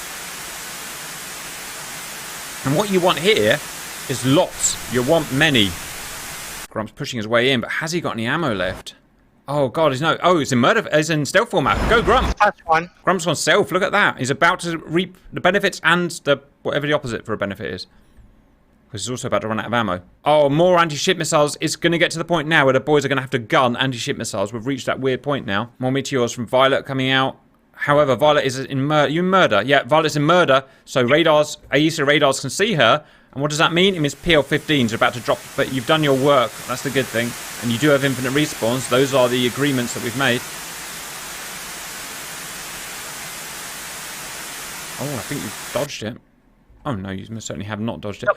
A: And what you want here is lots. You want many. Grump's pushing his way in, but has he got any ammo left? Oh god, he's no. Oh, he's in murder. He's in stealth format. Go, Grump.
F: Touch 1.
A: Grump's on stealth. Look at that. He's about to reap the benefits and the whatever the opposite for a benefit is. Because he's also about to run out of ammo. Oh, more anti-ship missiles. It's going to get to the point now where the boys are going to have to gun anti-ship missiles. We've reached that weird point now. More meteors from Violet coming out. However, Violet is in murder. You in murder? Yeah, Violet's in murder. So radars, AESA radars can see her. And what does that mean? It means PL-15s are about to drop. But you've done your work. That's the good thing. And you do have infinite respawns. Those are the agreements that we've made. Oh, I think you've dodged it. Oh, no, you certainly have not dodged it.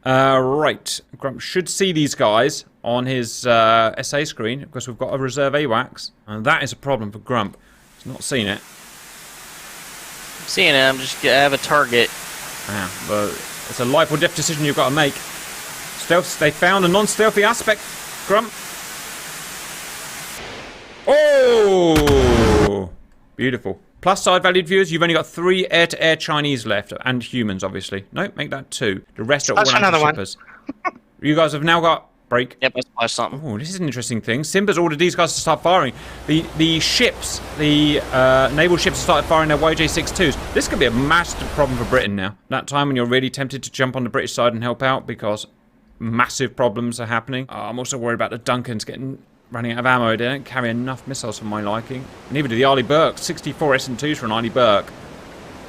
A: Right. Grump should see these guys on his SA screen. Because we've got a reserve AWACS. And that is a problem for Grump. He's not seen it.
B: I'm seeing it. I'm just gonna have a target.
A: Yeah, but it's a life or death decision you've got to make. Stealth. They found a non-stealthy aspect. Grump. Oh, beautiful. Plus side, valued viewers, you've only got 3 air-to-air Chinese left, and humans, obviously. No, make that 2. The rest are all anti-shippers. You guys have now got break.
B: Yep, let's flash something.
A: Oh, this is an interesting thing. Simba's ordered these guys to start firing. The ships, the naval ships started firing their YJ-62s. This could be a massive problem for Britain now. That time when you're really tempted to jump on the British side and help out because massive problems are happening. I'm also worried about the Duncans getting running out of ammo. They don't carry enough missiles for my liking. Neither do the Arleigh Burke. 64 SM2s for an Arleigh Burke.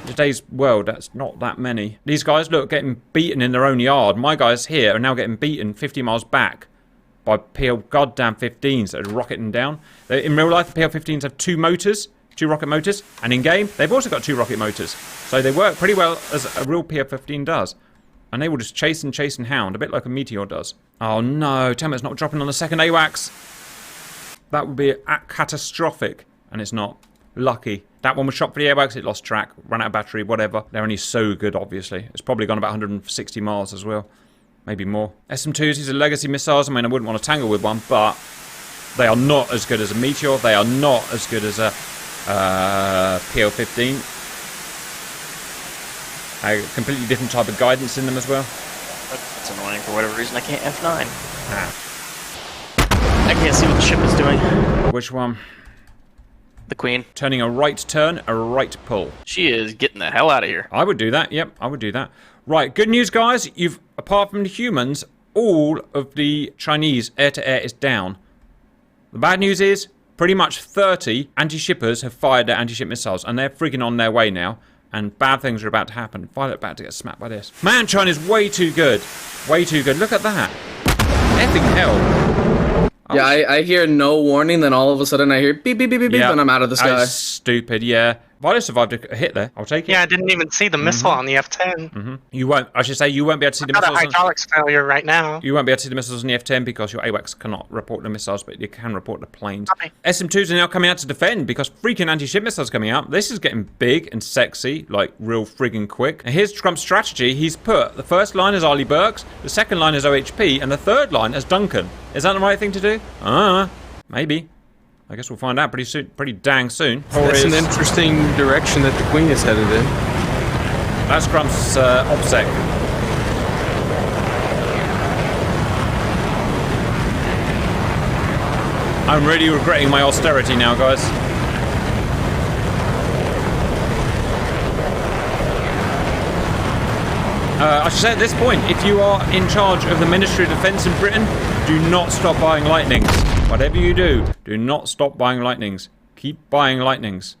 A: In today's world, that's not that many. These guys, look, getting beaten in their own yard. My guys here are now getting beaten 50 miles back by PL goddamn 15s that are rocketing down. In real life, the PL 15s have 2 motors, 2 rocket motors, and in game, they've also got 2 rocket motors. So they work pretty well as a real PL 15 does. And they will just chase and hound, a bit like a meteor does. Oh no, tell me it's not dropping on the second AWACS. That would be catastrophic, and it's not. Lucky. That one was shot for the AWACS, it lost track, ran out of battery, whatever. They're only so good, obviously. It's probably gone about 160 miles as well. Maybe more. SM2s, these are legacy missiles. I mean, I wouldn't want to tangle with one, but they are not as good as a Meteor. They are not as good as a PL-15. A completely different type of guidance in them as well.
B: That's annoying. For whatever reason, I can't F9.
A: Ah.
B: I can't see what the ship is doing.
A: Which one?
B: The Queen.
A: Turning a right turn, a right pull.
B: She is getting the hell out of here.
A: I would do that. Yep, I would do that. Right, good news, guys. You've, apart from the humans, all of the Chinese air-to-air is down. The bad news is, pretty much 30 anti-shippers have fired their anti-ship missiles, and they're freaking on their way now. And bad things are about to happen. Violet about to get smacked by this. Man, China's way too good. Way too good. Look at that. Effing hell.
C: Yeah, I hear no warning, then all of a sudden I hear beep, beep, beep, beep, beep, and I'm out of the sky.
A: That's stupid, yeah. Violet survived a hit there. I'll take it.
F: Yeah, I didn't even see the missile on the F-10.
A: You won't, I should say, you won't be able to see the
F: Got a
A: missiles.
F: hydraulics failure right now.
A: You won't be able to see the missiles on the F-10 because your AWACS cannot report the missiles, but you can report the planes.
F: Copy.
A: SM2s are now coming out to defend because freaking anti-ship missiles coming out. This is getting big and sexy, like real friggin' quick. And here's Trump's strategy. He's put the first line as Arleigh Burks, the second line as OHP, and the third line as Duncan. Is that the right thing to do? Maybe. I guess we'll find out pretty soon, pretty dang soon.
D: That's an interesting direction that the Queen is headed in.
A: That's Grump's OPSEC. I'm really regretting my austerity now, guys. I should say at this point, if you are in charge of the Ministry of Defence in Britain, do not stop buying Lightnings. Whatever you do not stop buying Lightnings. Keep buying Lightnings.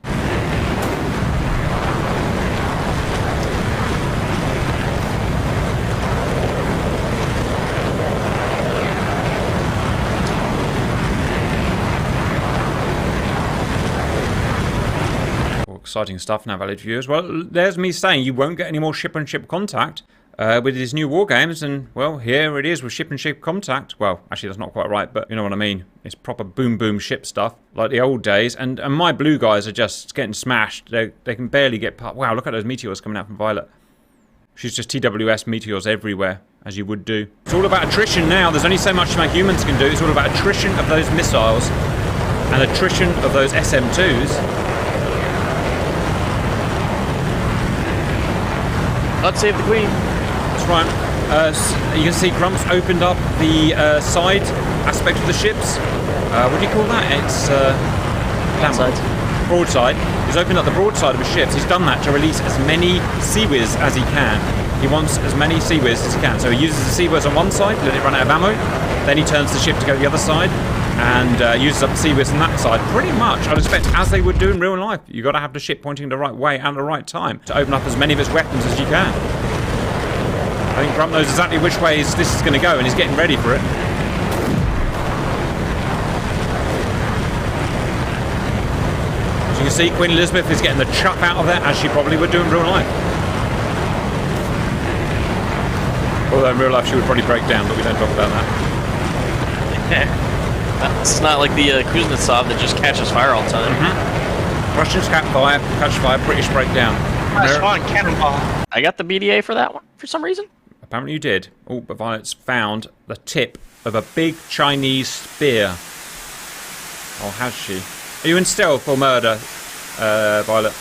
A: Exciting stuff now, valued viewers. Well, there's me saying you won't get any more ship-on-ship contact with these new war games, and well, here it is with ship-on-ship contact. Well, actually, that's not quite right, but you know what I mean. It's proper boom-boom ship stuff, like the old days, and my blue guys are just getting smashed. They can barely get past. Wow, look at those meteors coming out from Violet. She's just TWS meteors everywhere, as you would do. It's all about attrition now. There's only so much my humans can do. It's all about attrition of those missiles and attrition of those SM2s.
B: Let's save the Queen.
A: That's right. You can see Grump's opened up the side aspect of the ships. What do you call that? It's broadside. He's opened up the broadside of his ships. He's done that to release as many Seawiz as he can. He wants as many Seawiz as he can. So he uses the Seawiz on one side, let it run out of ammo. Then he turns the ship to go to the other side and uses up the Seawiz on that side. Pretty much, I'd expect, as they would do in real life. You've got to have the ship pointing the right way at the right time to open up as many of its weapons as you can. I think Grump knows exactly which ways this is going to go, and he's getting ready for it. As you can see, Queen Elizabeth is getting the chuck out of there, as she probably would do in real life. Although in real life she would probably break down, but we don't talk about that.
B: It's not like the Kuznetsov that just catches fire all the time.
A: Russians catch fire, British break down.
F: Nice one, cannonball.
B: I got the BDA for that one, for some reason.
A: Apparently you did. Oh, but Violet's found the tip of a big Chinese spear. Oh, has she? Are you in stealth or murder, Violet?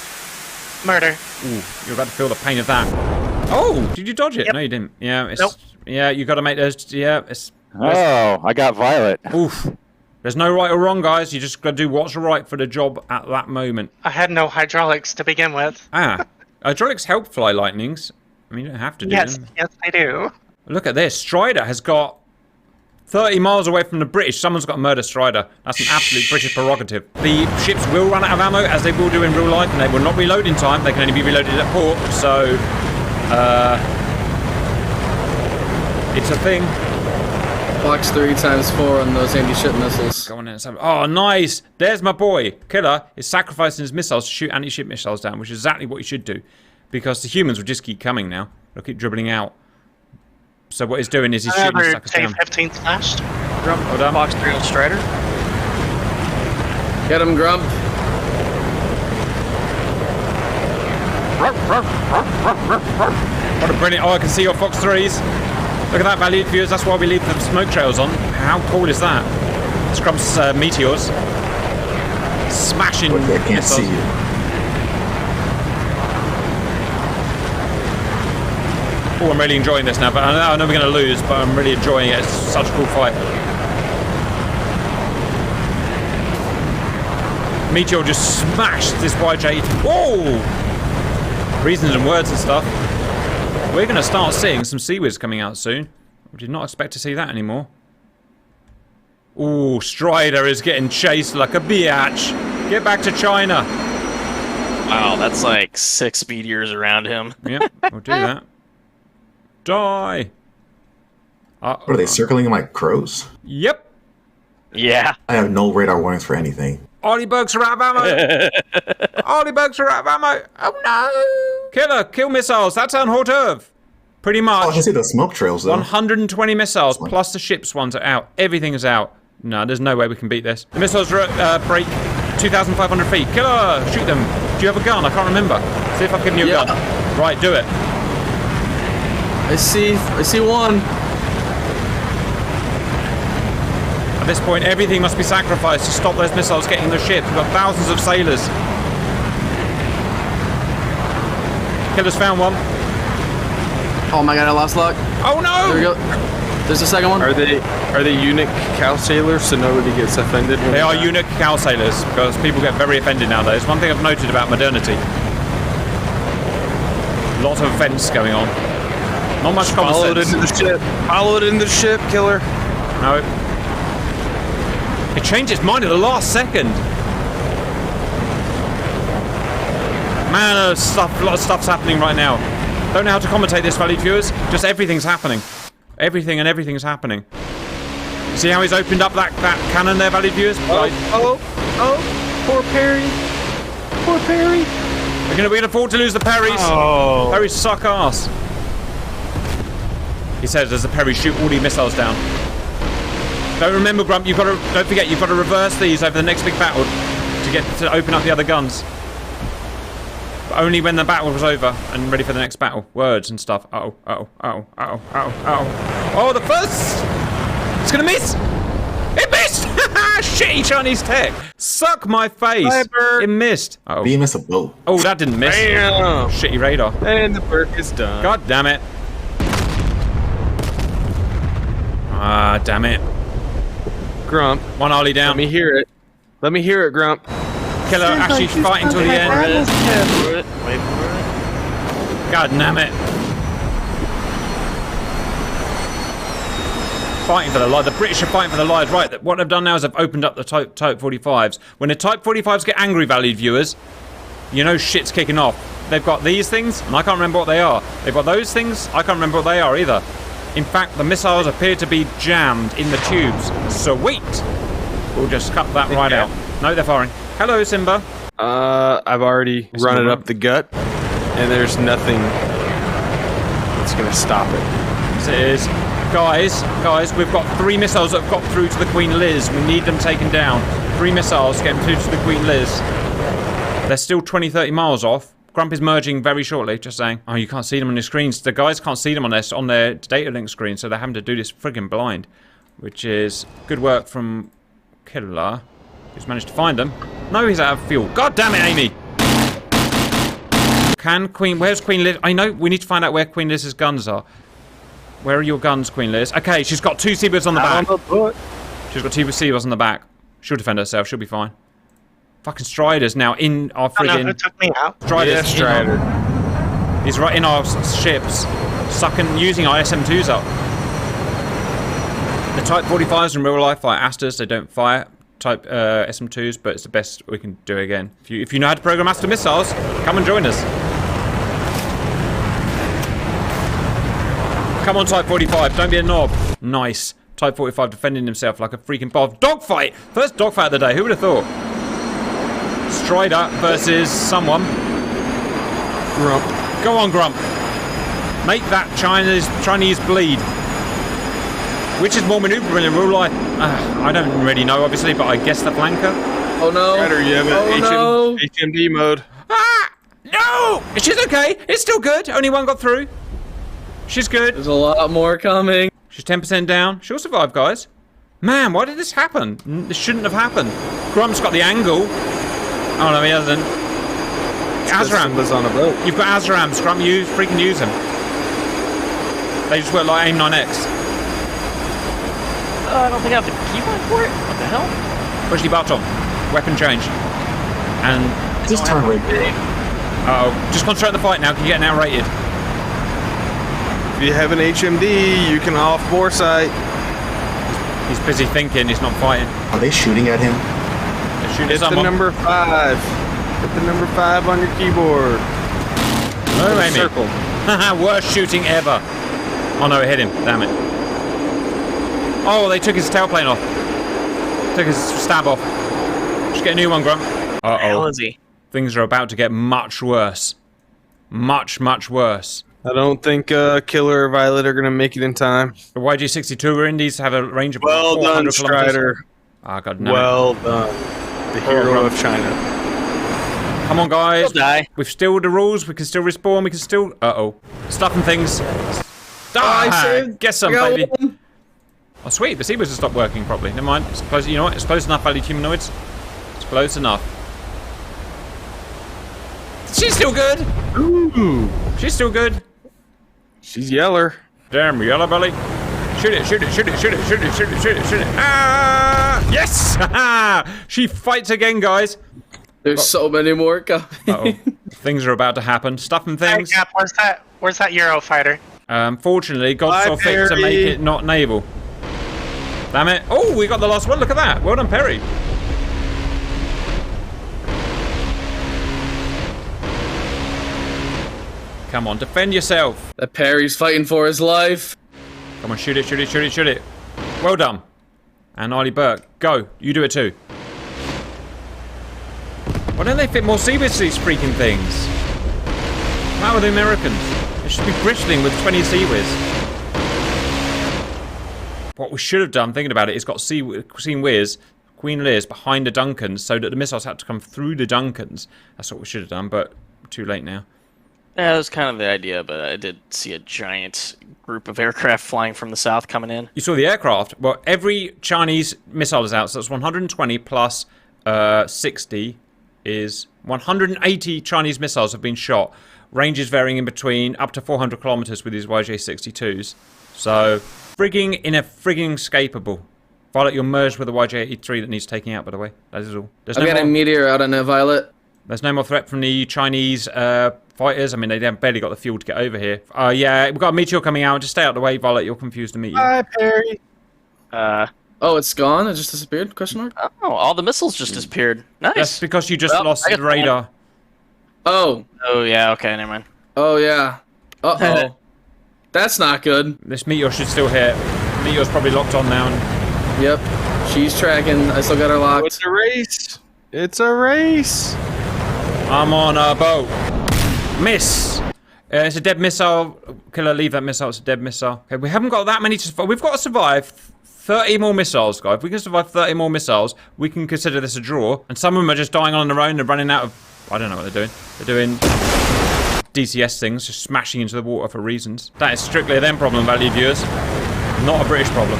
F: Murder.
A: Ooh, you're about to feel the pain of that. Oh, did you dodge it?
F: Yep.
A: No, you didn't. Yeah, it's...
F: Nope.
A: Yeah, you got to make those... Yeah, it's...
G: Oh, I got Violet.
A: Oof. There's no right or wrong, guys. You just got to do what's right for the job at that moment.
F: I had no hydraulics to begin with.
A: Ah. Hydraulics help fly Lightnings. I mean, you don't have to do them.
F: Yes, I do.
A: Look at this. Strider has got 30 miles away from the British, someone's got to murder Strider. That's an absolute British prerogative. The ships will run out of ammo, as they will do in real life, and they will not reload in time. They can only be reloaded at port, so... it's a thing.
C: Box 3 times 4 on those anti-ship missiles.
A: Go on in. Oh, nice! There's my boy. Killer is sacrificing his missiles to shoot anti-ship missiles down, which is exactly what he should do. Because the humans will just keep coming now. They'll keep dribbling out. So what he's doing is he's shooting the suckers down.
F: T-15 slashed.
B: Grump,
A: Well done.
B: Box 3 on Strider.
C: Get him, Grump.
A: What a brilliant... Oh, I can see your Fox 3s. Look at that, valued viewers. That's why we leave the smoke trails on. How cool is that? Scrump's meteors. Smashing
E: But I can't
A: missiles.
E: see you.
A: Oh, I'm really enjoying this now, but I know we're going to lose, but I'm really enjoying it. It's such a cool fight. Meteor just smashed this YJ. Whoa! Reasons and words and stuff. We're going to start seeing some Seawiz coming out soon. We did not expect to see that anymore. Ooh, Strider is getting chased like a biatch. Get back to China.
B: Wow, that's like 6 meteors around him.
A: Yep, we'll do that. Die.
E: What are they circling my crows?
A: Yep.
B: Yeah.
E: I have no radar warnings for anything.
A: Olliebergs are out of ammo. Olliebergs are out of ammo. Oh no. Killer, kill missiles. That's unheard of. Pretty
E: Oh, I
A: much.
E: can see the smoke trails though.
A: 120 missiles plus the ship's ones are out. Everything is out. No, there's no way we can beat this. The missiles are at break 2,500 feet. Killer, shoot them. Do you have a gun? I can't remember. See if I've given you a gun. Right, do it.
C: I see one.
A: At this point, everything must be sacrificed to stop those missiles getting the ships. We've got thousands of sailors. Killer's found one.
C: Oh my god, I lost luck.
A: Oh no!
C: There we go. There's the second one.
D: Are they eunuch cow sailors so nobody gets offended? When
A: They are eunuch cow sailors, because people get very offended nowadays. One thing I've noted about modernity. Lots of offence going on. Not much common
D: Follow it
A: sense.
D: into the ship. Follow it into the ship, killer.
A: No. It changed its mind at the last second. Man, a lot of stuff's happening right now. Don't know how to commentate this, valued viewers. Just everything's happening. Everything's happening. See how he's opened up that cannon there, valued viewers? Right.
D: Oh, poor Perry. Poor Perry.
A: We can afford to lose the Perrys.
D: Oh.
A: Perrys suck ass. He says as the Perrys shoot all the missiles down. Don't remember, Grump. Don't forget. You've got to reverse these over the next big battle to open up the other guns. But only when the battle was over and ready for the next battle. Words and stuff. Oh, the first. It's gonna miss. It missed. Shitty Chinese tech. Suck my face. It missed. Uh-oh.
E: But you miss a boat.
A: Oh, that didn't miss.
D: Damn.
A: Shitty radar.
D: And the perk is done.
A: God damn it. Ah, damn it.
D: Grump,
A: One ollie
D: let
A: down.
D: me hear it. Let me hear it, Grump.
A: Killer actually fighting till the end.
B: Wait for it.
A: God damn it. Fighting for their lives. The British are fighting for their lives. Right, what they've done now is they've opened up the Type 45s. When the Type 45s get angry, valued viewers, you know shit's kicking off. They've got these things, and I can't remember what they are. They've got those things, I can't remember what they are either. In fact, the missiles appear to be jammed in the tubes. Sweet! We'll just cut that right out. No, they're firing. Hello, Simba.
D: I've already run it up the gut, and there's nothing that's gonna stop it.
A: Yes, it is. Guys, we've got 3 missiles that have got through to the Queen Liz. We need them taken down. 3 missiles getting through to the Queen Liz. They're still 20, 30 miles off. Grump is merging very shortly, just saying. Oh, you can't see them on your screens. The guys can't see them on their data link screen, so they're having to do this friggin' blind. Which is good work from Killer, who's managed to find them. No, he's out of fuel. God damn it, Amy! Where's Queen Liz? I know, we need to find out where Queen Liz's guns are. Where are your guns, Queen Liz? Okay, she's got 2 Seabirds on the back. She's got 2 Seabirds on the back. She'll defend herself, she'll be fine. Fucking Strider's now in our
F: Oh no,
A: friggin'...
F: who took me out?
A: Strider's
D: Strider.
A: He's right in our ships, using our SM2s up. The Type 45s in real life fire Asters. They don't fire Type SM2s, but it's the best we can do again. If you know how to program Aster missiles, come and join us. Come on, Type 45. Don't be a knob. Nice. Type 45 defending himself like a freaking bob. Dogfight! First dogfight of the day. Who would have thought? Strider versus someone.
D: Grump.
A: Go on, Grump. Make that Chinese bleed. Which is more maneuverable in real life? I don't really know, obviously, but I guess the flanker.
C: Oh no!
D: Strider, you have
C: Oh, no.
D: HMD mode.
A: Ah! No! She's okay. It's still good. Only one got through. She's good.
C: There's a lot more coming.
A: She's 10% down. She'll survive, guys. Man, why did this happen? This shouldn't have happened. Grump's got the angle. Oh, no, he hasn't. Azram
D: was on a boat.
A: You've got Azrams. Grump, freaking use them. They just work like AIM-9X.
B: I don't think I have the keyboard for it. What the hell?
A: Push the button. Weapon change. And...
E: Just turn right there.
A: Uh-oh. Just concentrate on the fight now. Can you get outrated?
D: If you have an HMD, you can off bore sight.
A: He's busy thinking. He's not fighting.
E: Are they shooting at him?
A: They're shooting
D: Hit the
A: someone.
D: number 5. Hit the number 5 on your keyboard.
A: No, Amy.
D: Circle.
A: Worst shooting ever. Oh no, it hit him. Damn it. Oh, they took his tailplane off. Took his stab off. Just get a new one, Grump.
B: Hell
A: Uh-oh.
B: is he?
A: Things are about to get much worse. Much, much worse.
D: I don't think Killer or Violet are going to make it in time.
A: The YG62 we're in, these have a range of
D: Well
A: 400
D: done,
A: kilometers.
D: Strider.
A: Ah, God, no.
D: Well done. The hero of China.
A: Come on, guys.
B: He'll die.
A: We've still the rules. We can still respawn. We can still... Uh-oh. Stuff and things. Get some, baby.
C: One.
A: Oh, sweet. The Seabirds have stopped working properly. Never mind. It's close. You know what? It's close enough, valued humanoids. It's close enough. She's still good.
D: Ooh.
A: She's still good.
D: She's yeller.
A: Damn, yellow belly. Shoot it, shoot it, shoot it, shoot it, shoot it, shoot it, shoot it, shoot it. Ah! Yes! She fights again, guys.
C: There's so many more coming.
A: Uh-oh. Things are about to happen. Stuff and things.
F: Hey, Cap, where's that Eurofighter?
A: Fortunately, God
D: Bye,
A: saw fit to
D: Perry.
A: make it not naval. Damn it. Oh, we got the last one. Look at that. Well done, Perry. Come on, defend yourself.
C: That Perry's fighting for his life.
A: Come on, shoot it, shoot it, shoot it, shoot it. Well done. And Arlie Burke, go. You do it too. Why don't they fit more Seabears to these freaking things? How are the Americans? They should be bristling with 20 Seabears. What we should have done, thinking about it, is got Queen Lears behind the Duncans so that the missiles had to come through the Duncans. That's what we should have done, but too late now.
B: Yeah, that was kind of the idea, but I did see a giant group of aircraft flying from the south coming in.
A: You saw the aircraft. Well, every Chinese missile is out, so that's 120 plus 60 is 180 Chinese missiles have been shot. Ranges varying in between up to 400 kilometers with these YJ-62s. So, frigging inescapable. Violet, you're merged with the YJ-83 that needs taking out, by the way. That is all. There's
C: I'm
A: no
C: getting a meteor out on it, Violet.
A: There's no more threat from the Chinese fighters. I mean, they barely got the fuel to get over here. Yeah, we've got a meteor coming out. Just stay out of the way, Violet. You're confused to meet you.
D: Bye, Perry.
C: Oh, it's gone? It just disappeared? Question mark?
B: Oh, all the missiles just disappeared. Nice.
A: That's because you just
B: Well,
A: lost
B: I got
A: the
B: the
A: radar.
C: Oh.
B: Oh, yeah, okay, never mind.
C: Oh, yeah. Uh-oh. That's not good.
A: This meteor should still hit. Meteor's probably locked on now.
C: Yep. She's tracking. I still got her
D: Oh,
C: locked.
D: it's a race. It's a race.
A: I'm on a boat. Miss. It's a dead missile. Killer, leave that missile. It's a dead missile. Okay, we haven't got that many to survive. We've got to survive 30 more missiles, guys. If we can survive 30 more missiles, we can consider this a draw. And some of them are just dying on their own. They're running out of... I don't know what they're doing. They're doing DCS things, just smashing into the water for reasons. That is strictly a them problem, valued viewers. Not a British problem.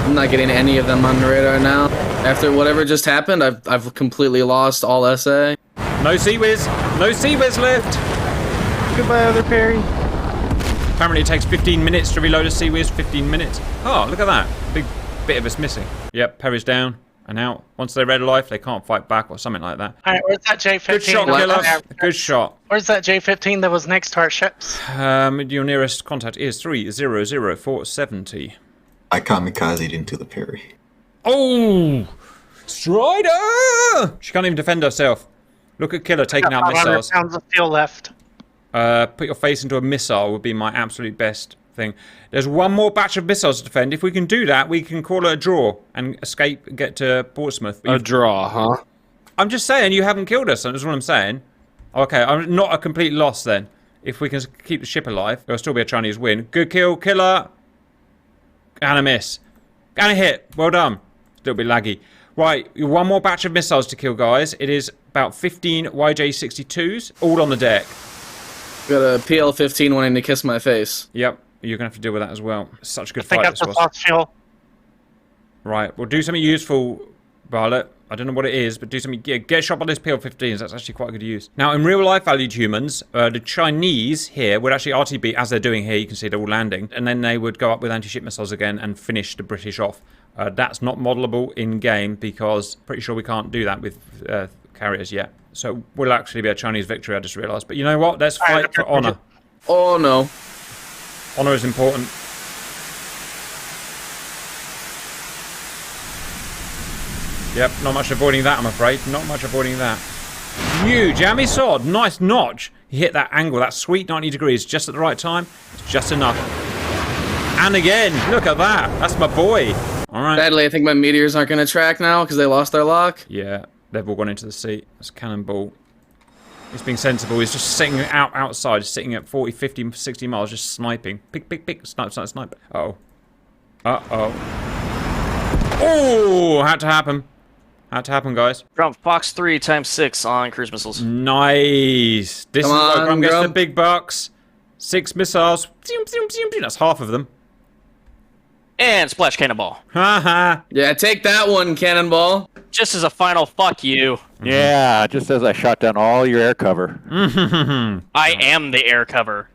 C: I'm not getting any of them on the radar now. After whatever just happened, I've completely lost all SA.
A: No Seawiz. No Seawiz left.
D: Goodbye, other Perry.
A: Apparently it takes 15 minutes to reload a Seawiz. 15 minutes. Oh, look at that. Big bit of us missing. Yep, Perry's down and out. Once they're red life, they can't fight back or something like that.
F: Alright, where's that J-15?
A: Good shot, Killer. Good shot.
F: Where's that J-15 that was next to our ships?
A: Your nearest contact is 300470.
E: I kamikazed into the parry.
A: Oh! Strider! She can't even defend herself. Look at Killer taking out
F: 500
A: missiles.
F: pounds of fuel left.
A: Put your face into a missile would be my absolute best thing. There's one more batch of missiles to defend. If we can do that, we can call it a draw and escape and get to Portsmouth.
D: A draw, huh?
A: I'm just saying, you haven't killed us. That's what I'm saying. Okay, I'm not a complete loss then. If we can keep the ship alive, there'll still be a Chinese win. Good kill, Killer. And a miss. And a hit. Well done. Still a bit laggy. Right, one more batch of missiles to kill, guys. It is about 15 YJ-62s, all on the deck.
C: Got a PL-15 wanting to kiss my face.
A: Yep, you're going to have to deal with that as well. Such a good
F: I think
A: fight
F: that's
A: this
F: the
A: was.
F: lost fuel.
A: Right, we'll do something useful, Violet. I don't know what it is, but do something. Yeah, get shot by those PL-15s. That's actually quite good use. Now, in real life, valued humans, the Chinese here would actually RTB, as they're doing here. You can see they're all landing. And then they would go up with anti-ship missiles again and finish the British off. That's not modelable in-game because pretty sure we can't do that with carriers yet. So will actually be a Chinese victory, I just realised. But you know what? Let's fight for honour.
C: Oh no.
A: Honour is important. Yep, not much avoiding that, I'm afraid. Not much avoiding that. Huge jammy sword. Nice notch. He hit that angle, that sweet 90 degrees, just at the right time. It's just enough. And again, look at that. That's my boy. All right.
C: Sadly, I think my meteors aren't going to track now because they lost their lock.
A: Yeah, they've all gone into the sea. That's cannonball. He's being sensible. He's just sitting outside, sitting at 40, 50, 60 miles, just sniping. Pick, pick, pick. Snipe, snipe, snipe. Uh-oh. Uh-oh. Oh, had to happen. Had to happen, guys.
B: Grump, Fox 3 times 6 on cruise missiles.
A: Nice. This
C: Come
A: is
C: on,
A: what Grump gets the
C: Grump.
A: big bucks. 6 missiles. That's half of them.
B: And splash cannonball.
A: Haha.
C: Yeah, take that one, Cannonball.
B: Just as a final fuck you.
G: Yeah, just as I shot down all your air cover.
B: I am the air cover.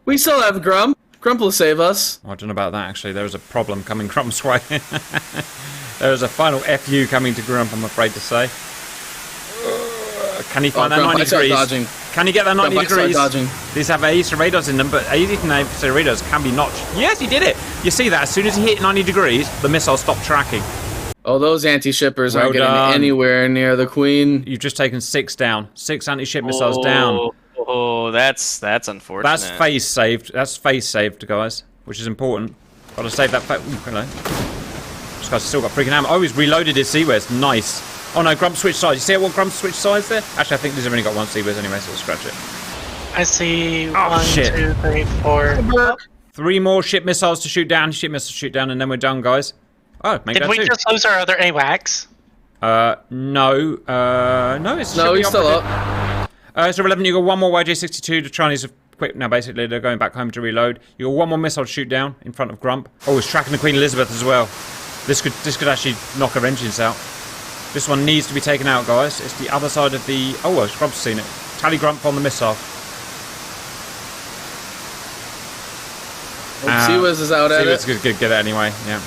C: We still have Grump. Grump will save us.
A: I don't know about that, actually. There was a problem coming Grump's way. There was a final FU coming to Grump, I'm afraid to say. Can he find that
C: Grump,
A: 90
C: I start
A: degrees?
C: dodging.
A: Can he get that 90
C: Grump, I start
A: degrees?
C: dodging.
A: These have AESA radars in them, but AESA radars can be notched. Yes, he did it! You see that? As soon as he hit 90 degrees, the missile stopped tracking.
C: Oh, those anti-shippers aren't
A: Well
C: getting
A: done.
C: anywhere near the Queen.
A: You've just taken 6 down. 6 anti-ship missiles down.
B: Oh, that's unfortunate.
A: That's face saved. That's face saved, guys, which is important. Gotta save that. Hello. This guy's still got freaking ammo. Oh, he's reloaded his Seawares. Nice. Oh no, Grump switched sides. You see what Grump switched sides there? Actually, I think these have only got one Seawares anyway, so we'll scratch it.
F: I see
A: Oh,
F: 1,
A: shit.
F: 2, 3, 4.
A: 3 more ship missiles to shoot down. Ship missiles to shoot down, and then we're done, guys. Oh, make
F: Did
A: that
F: we
A: 2.
F: just lose our other AWACS?
A: No. No, it's
C: No, he's still
A: operative.
C: up.
A: So 11, you got one more YJ-62. The Chinese have quit now, basically. They're going back home to reload. You got one more missile to shoot down in front of Grump. Oh, he's tracking the Queen Elizabeth as well. This could actually knock her engines out. This one needs to be taken out, guys. It's the other side of the... Oh, well, Grump's seen it. Tally Grump on the missile.
C: Seaways is out at
A: Seaways
C: it.
A: could get it anyway, yeah.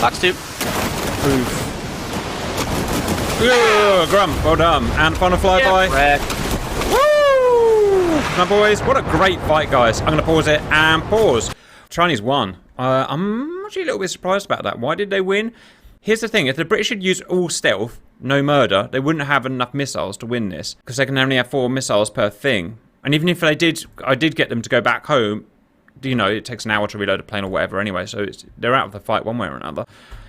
B: Fox 2.
A: Ugh, Grump, well done. And final flyby.
B: Wreck.
A: Woo! My boys, what a great fight, guys. I'm going to pause it and pause. Chinese won. I'm actually a little bit surprised about that. Why did they win? Here's the thing. If the British had used all stealth, no murder, they wouldn't have enough missiles to win this. Because they can only have 4 missiles per thing. And even if they did, I did get them to go back home. You know, it takes an hour to reload a plane or whatever anyway. So they're out of the fight one way or another.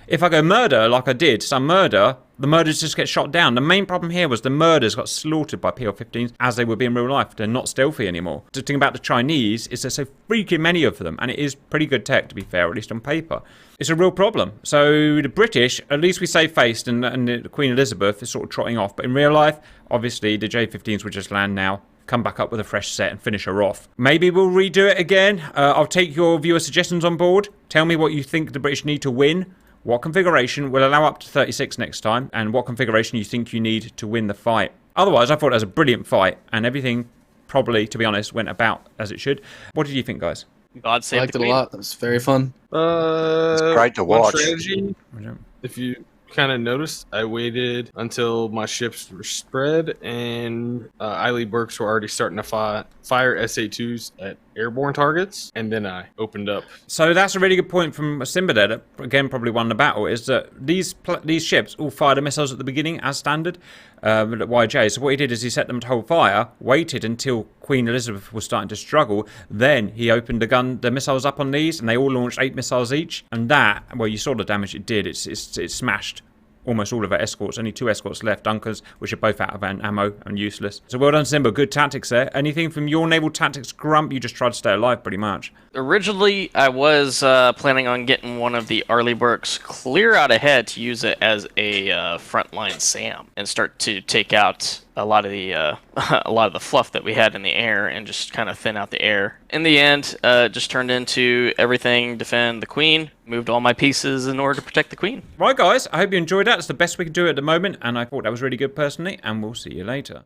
A: If I go murder, like I did, some murder, the murders just get shot down. The main problem here was the murders got slaughtered by PL-15s as they would be in real life. They're not stealthy anymore. The thing about the Chinese is there's so freaking many of them, and it is pretty good tech, to be fair, at least on paper. It's a real problem. So the British, at least we save-faced, and the Queen Elizabeth is sort of trotting off. But in real life, obviously, the J-15s would just land now, come back up with a fresh set and finish her off. Maybe we'll redo it again. I'll take your viewer suggestions on board. Tell me what you think the British need to win. What configuration will allow up to 36 next time, and what configuration you think you need to win the fight. Otherwise, I thought it was a brilliant fight, and everything probably, to be honest, went about as it should. What did you think, guys?
B: God
C: I
B: save
C: liked
B: the
C: it a
B: Queen.
C: lot. It was very fun.
E: It's great to
D: One
E: watch.
D: strategy, if you kind of noticed, I waited until my ships were spread and Eiley Burks were already starting to fire SA2s at airborne targets, and then I opened up.
A: So that's a really good point from Simba there, that again probably won the battle, is that these ships all fired the missiles at the beginning as standard at YJ. So what he did is he set them to hold fire, waited until Queen Elizabeth was starting to struggle, then he opened the missiles up on these, and they all launched 8 missiles each, and that, well, you saw the damage it did. It smashed almost all of our escorts. Only 2 escorts left, Dunkers, which are both out of ammo and useless. So well done, Simba. Good tactics there. Anything from your naval tactics, Grump? You just tried to stay alive pretty much.
B: Originally, I was planning on getting one of the Arleigh-Burkes clear out ahead to use it as a frontline SAM and start to take out a lot of the fluff that we had in the air and just kind of thin out the air. In the end, just turned into everything defend the Queen. Moved all my pieces in order to protect the Queen.
A: Right, guys. I hope you enjoyed that. It's the best we can do at the moment, and I thought that was really good personally, and we'll see you later.